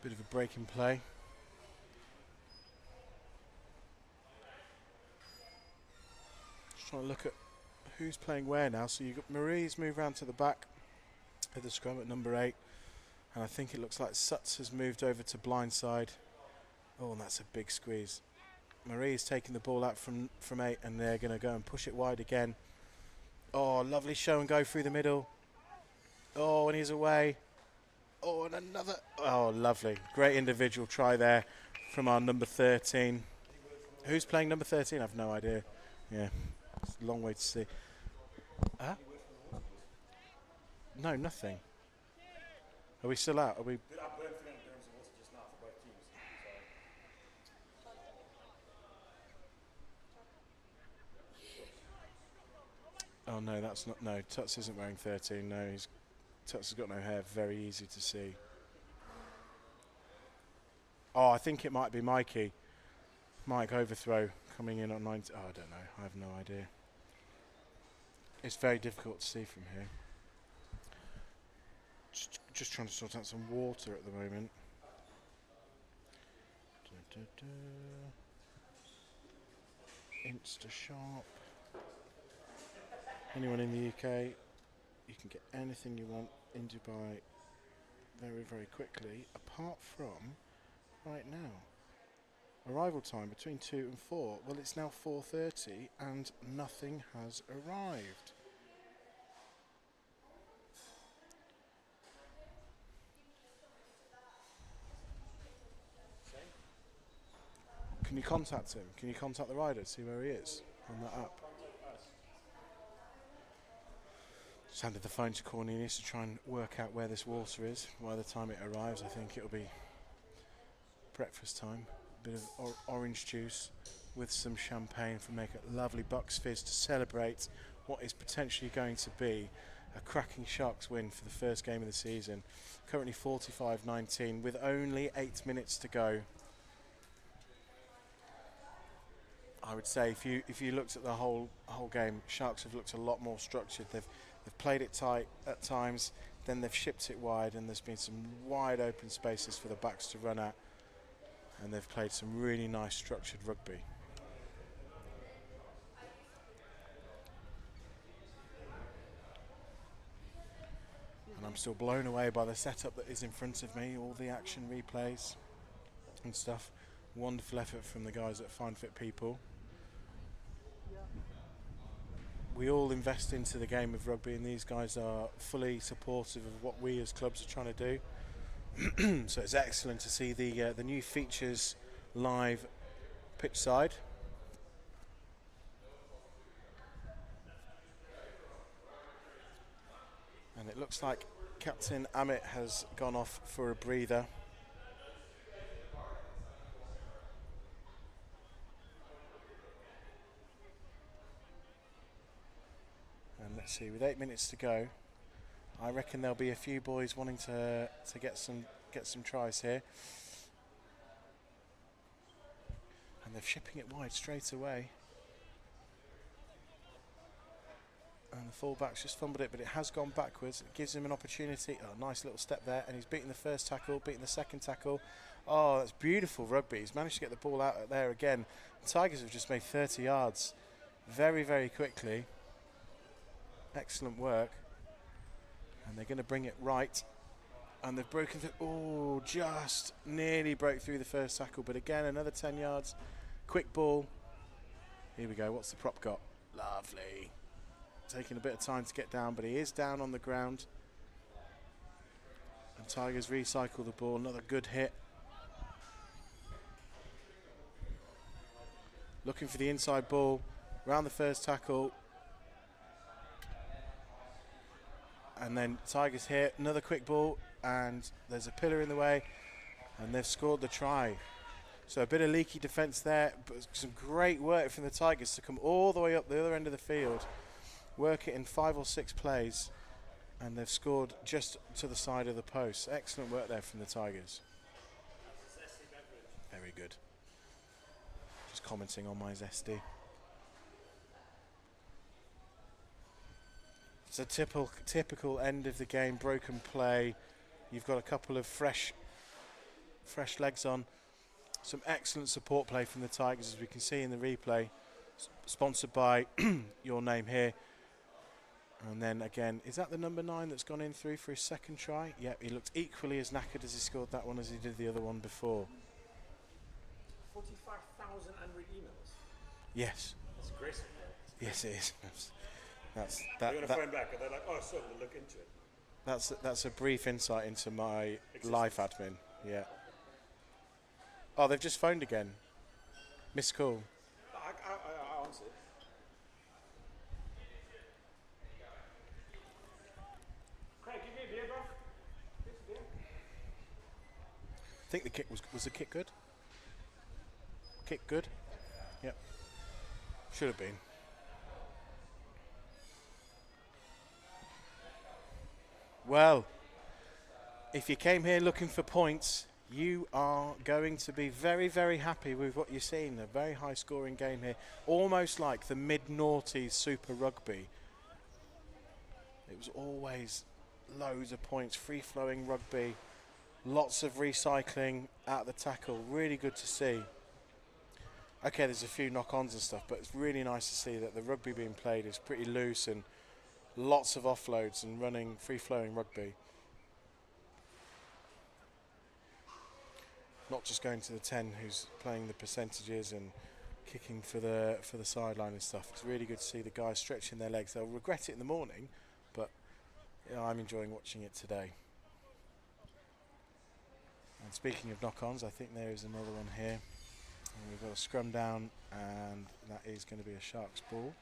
Bit of a break in play. Just trying to look at who's playing where now. So you've got Marie's moved round to the back of the scrum at number 8. And I think it looks like Sutz has moved over to blind side. Oh, and that's a big squeeze. Marie's taking the ball out from 8, and they're going to go and push it wide again. Oh, lovely show and go through the middle. Oh, and he's away. Oh, and another. Oh, lovely. Great individual try there from our number 13. Who's playing number 13? I've no idea. Yeah, it's a long way to see. Huh? No, nothing. Are we still out? Are we? Oh no, that's not. No, Tuts isn't wearing 13. No, Tuts has got no hair. Very easy to see. Oh, I think it might be Mikey. Mike Overthrow coming in on 90. Oh, I don't know. I have no idea. It's very difficult to see from here. Just trying to sort out some water at the moment. Insta-Shop. Anyone in the UK, you can get anything you want in Dubai very, very quickly, apart from right now. Arrival time between 2 and 4. Well, it's now 4:30 and nothing has arrived. Can you contact him? Can you contact the rider, see where he is on that app? Just handed the phone to Cornelius to try and work out where this water is. By the time it arrives, I think it'll be breakfast time. A bit of orange juice with some champagne for make a lovely Bucks Fizz to celebrate what is potentially going to be a cracking Sharks win for the first game of the season. Currently 45-19 with only 8 minutes to go. I would say if you looked at the whole game, Sharks have looked a lot more structured. They've played it tight at times, then they've shipped it wide, and there's been some wide open spaces for the backs to run at, and they've played some really nice structured rugby. And I'm still blown away by the setup that is in front of me, all the action replays and stuff. Wonderful effort from the guys at Fine Fit People. We all invest into the game of rugby, and these guys are fully supportive of what we as clubs are trying to do. So it's excellent to see the new features live pitch side. And it looks like Captain Amit has gone off for a breather. And let's see, with 8 minutes to go, I reckon there'll be a few boys wanting to get some tries here. And they're shipping it wide straight away. And the fullback's just fumbled it, but it has gone backwards. It gives him an opportunity. Oh, nice little step there, and he's beaten the first tackle, beaten the second tackle. Oh, that's beautiful rugby. He's managed to get the ball out there again. The Tigers have just made 30 yards very, very quickly. Excellent work. And they're going to bring it right. And they've broken through. Oh, just nearly broke through the first tackle. But again, another 10 yards. Quick ball. Here we go. What's the prop got? Lovely. Taking a bit of time to get down, but he is down on the ground. And Tigers recycle the ball. Another good hit. Looking for the inside ball. Round the first tackle. And then Tigers hit. Another quick ball. And there's a pillar in the way. And they've scored the try. So a bit of leaky defence there. But some great work from the Tigers to come all the way up the other end of the field. Work it in 5 or 6 plays, and they've scored just to the side of the post. Excellent work there from the Tigers. Very good. Just commenting on my zesty. It's a typical end of the game, broken play. You've got a couple of fresh legs on. Some excellent support play from the Tigers, as we can see in the replay. Sponsored by your name here. And then again, is that the number 9 that's gone in through for his second try? Yep, he looked equally as knackered as he scored that one as he did the other one before. 45,000 unread emails. Yes. That's aggressive. Yes, it is. That's They're going to phone back and they're like, oh, so we'll look into it. that's a brief insight into my life admin. Yeah. Oh, they've just phoned again. Missed call. I answered. Craig, give me a beer, bro. Here's a beer. I think the kick was the kick good? Kick good? Yep. Should have been. Well, if you came here looking for points, you are going to be very, very happy with what you're seeing. A very high scoring game here, almost like the mid-noughties Super Rugby. It was always loads of points, free-flowing rugby, lots of recycling at the tackle. Really good to see. Okay, there's a few knock-ons and stuff, but it's really nice to see that the rugby being played is pretty loose and lots of offloads and running free-flowing rugby. Not just going to the 10 who's playing the percentages and kicking for the sideline and stuff. It's really good to see the guys stretching their legs. They'll regret it in the morning, but you know, I'm enjoying watching it today. And speaking of knock-ons, I think there is another one here. And we've got a scrum down, and that is going to be a Sharks ball.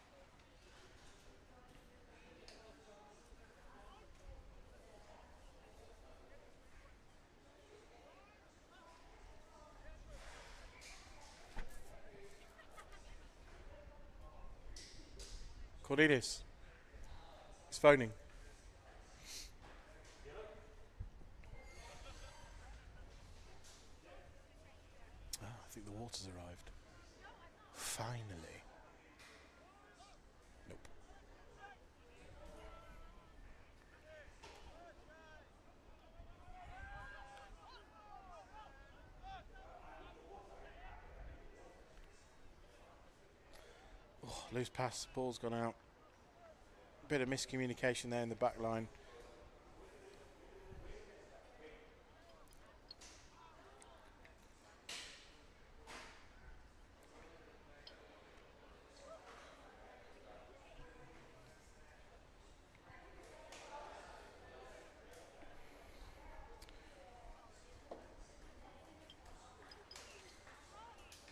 Cornelius, he's phoning. Oh, I think the water's arrived. Finally. Nope. Oh, loose pass, ball's gone out. Bit of miscommunication there in the back line.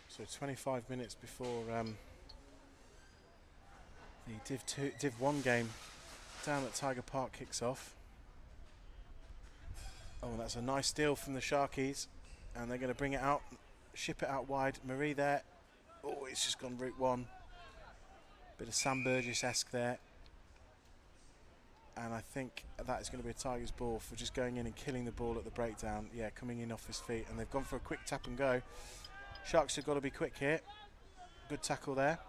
So 25 minutes before the Div 1 game down at Tiger Park kicks off. Oh, that's a nice steal from the Sharkies, and they're going to bring it out, ship it out wide. Marie there. Oh, it's just gone route one. Bit of Sam Burgess-esque there. And I think that is going to be a Tigers ball for just going in and killing the ball at the breakdown. Yeah, coming in off his feet, and they've gone for a quick tap and go. Sharks have got to be quick here. Good tackle there.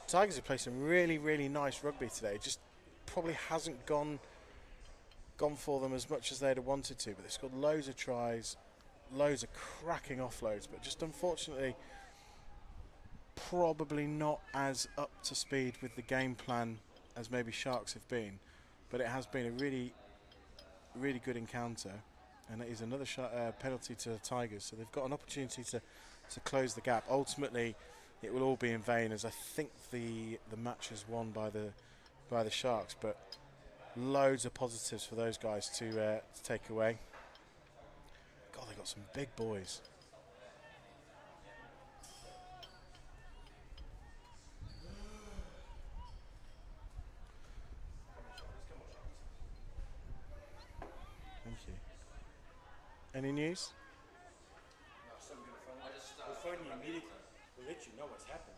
Tigers have played some really, really nice rugby today. Just probably hasn't gone for them as much as they'd have wanted to, but they've scored loads of tries, loads of cracking offloads, but just unfortunately probably not as up to speed with the game plan as maybe Sharks have been. But it has been a really, really good encounter, and it is another penalty to the Tigers, so they've got an opportunity to close the gap. Ultimately, it will all be in vain, as I think the match is won by the Sharks, but loads of positives for those guys to take away. God, they got some big boys. Thank you. Any news? We'll phone you immediately. We'll let you know what's happening.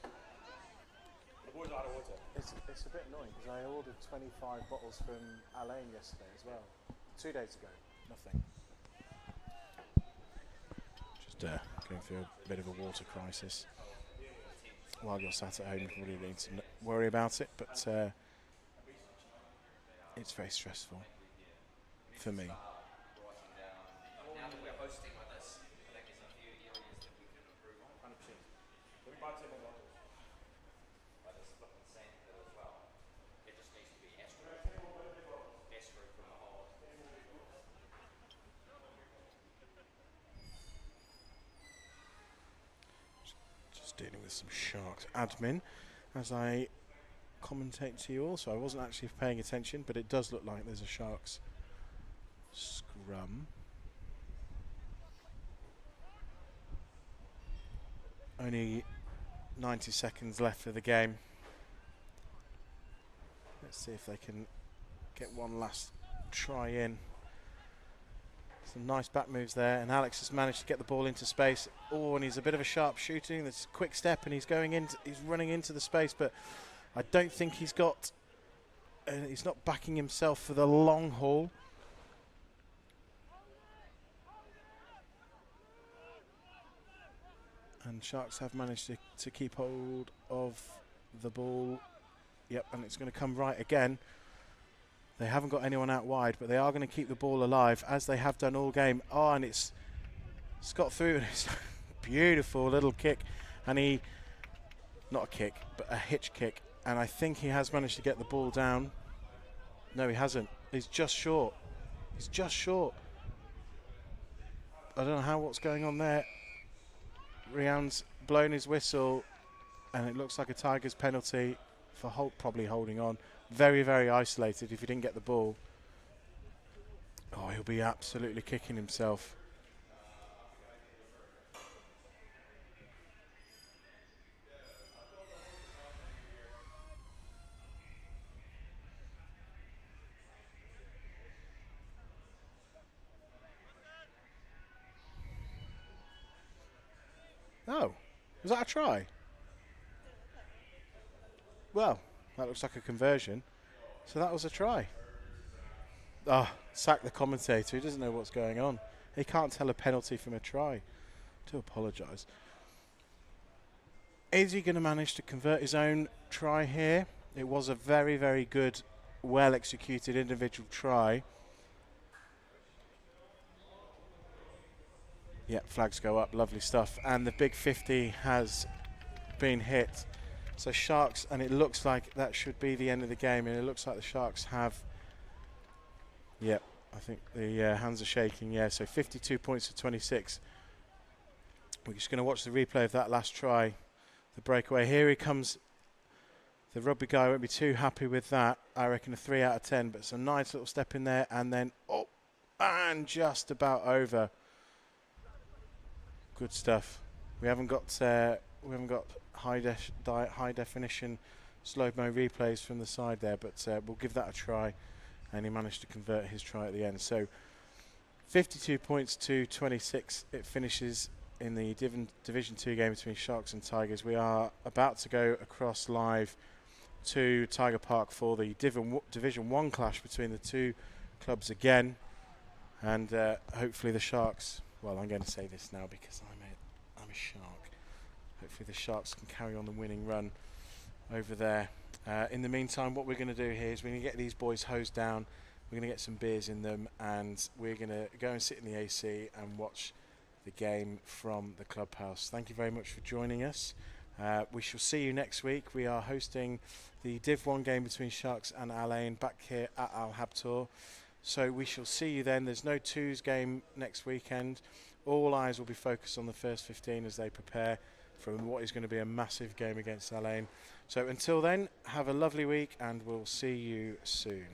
The boy's out of water. It's a bit annoying because I ordered 25 bottles from Alain yesterday as well. 2 days ago, nothing. Just going through a bit of a water crisis. While you're sat at home, you probably need to worry about it, but it's very stressful for me. dealing with some Sharks admin as I commentate to you all, so I wasn't actually paying attention, but it does look like there's a Sharks scrum. Only 90 seconds left of the game. Let's see if they can get one last try in. Some nice back moves there, and Alex has managed to get the ball into space. Oh, and he's a bit of a sharp shooting. There's a quick step, and he's running into the space, but I don't think he's got. He's not backing himself for the long haul. And Sharks have managed to keep hold of the ball. Yep, and it's going to come right again. They haven't got anyone out wide, but they are going to keep the ball alive, as they have done all game. Oh, and it's got through, and it's a beautiful little kick. And not a kick, but a hitch kick. And I think he has managed to get the ball down. No, he hasn't. He's just short. He's just short. I don't know what's going on there. Rian's blown his whistle, and it looks like a Tigers penalty for probably holding on. Very, very isolated if he didn't get the ball. Oh, he'll be absolutely kicking himself. Oh, was that a try? Well, that looks like a conversion. So that was a try. Ah, sack the commentator. He doesn't know what's going on. He can't tell a penalty from a try. I do apologise. Is he going to manage to convert his own try here? It was a very, very good, well-executed individual try. Yeah, flags go up. Lovely stuff. And the big 50 has been hit. So Sharks, and it looks like that should be the end of the game, and it looks like the Sharks have, yep, I think the hands are shaking, yeah, so 52 points to 26. We're just going to watch the replay of that last try, the breakaway. Here he comes. The rugby guy won't be too happy with that. I reckon a 3 out of 10, but it's a nice little step in there, and then, oh, and just about over. Good stuff. We haven't got high definition slow-mo replays from the side there, but we'll give that a try, and he managed to convert his try at the end. So 52 points to 26. It finishes in the Division 2 game between Sharks and Tigers. We are about to go across live to Tiger Park for the Division 1 clash between the two clubs again, and hopefully the Sharks, well, I'm going to say this now because I'm a Shark. Hopefully the Sharks can carry on the winning run over there. In the meantime, what we're going to do here is we're going to get these boys hosed down. We're going to get some beers in them, and we're going to go and sit in the AC and watch the game from the clubhouse. Thank you very much for joining us. We shall see you next week. We are hosting the Div 1 game between Sharks and Al Ain back here at Al Habtoor. So we shall see you then. There's no twos game next weekend. All eyes will be focused on the first 15 as they prepare for what is going to be a massive game against Al Ain. So until then, have a lovely week, and we'll see you soon.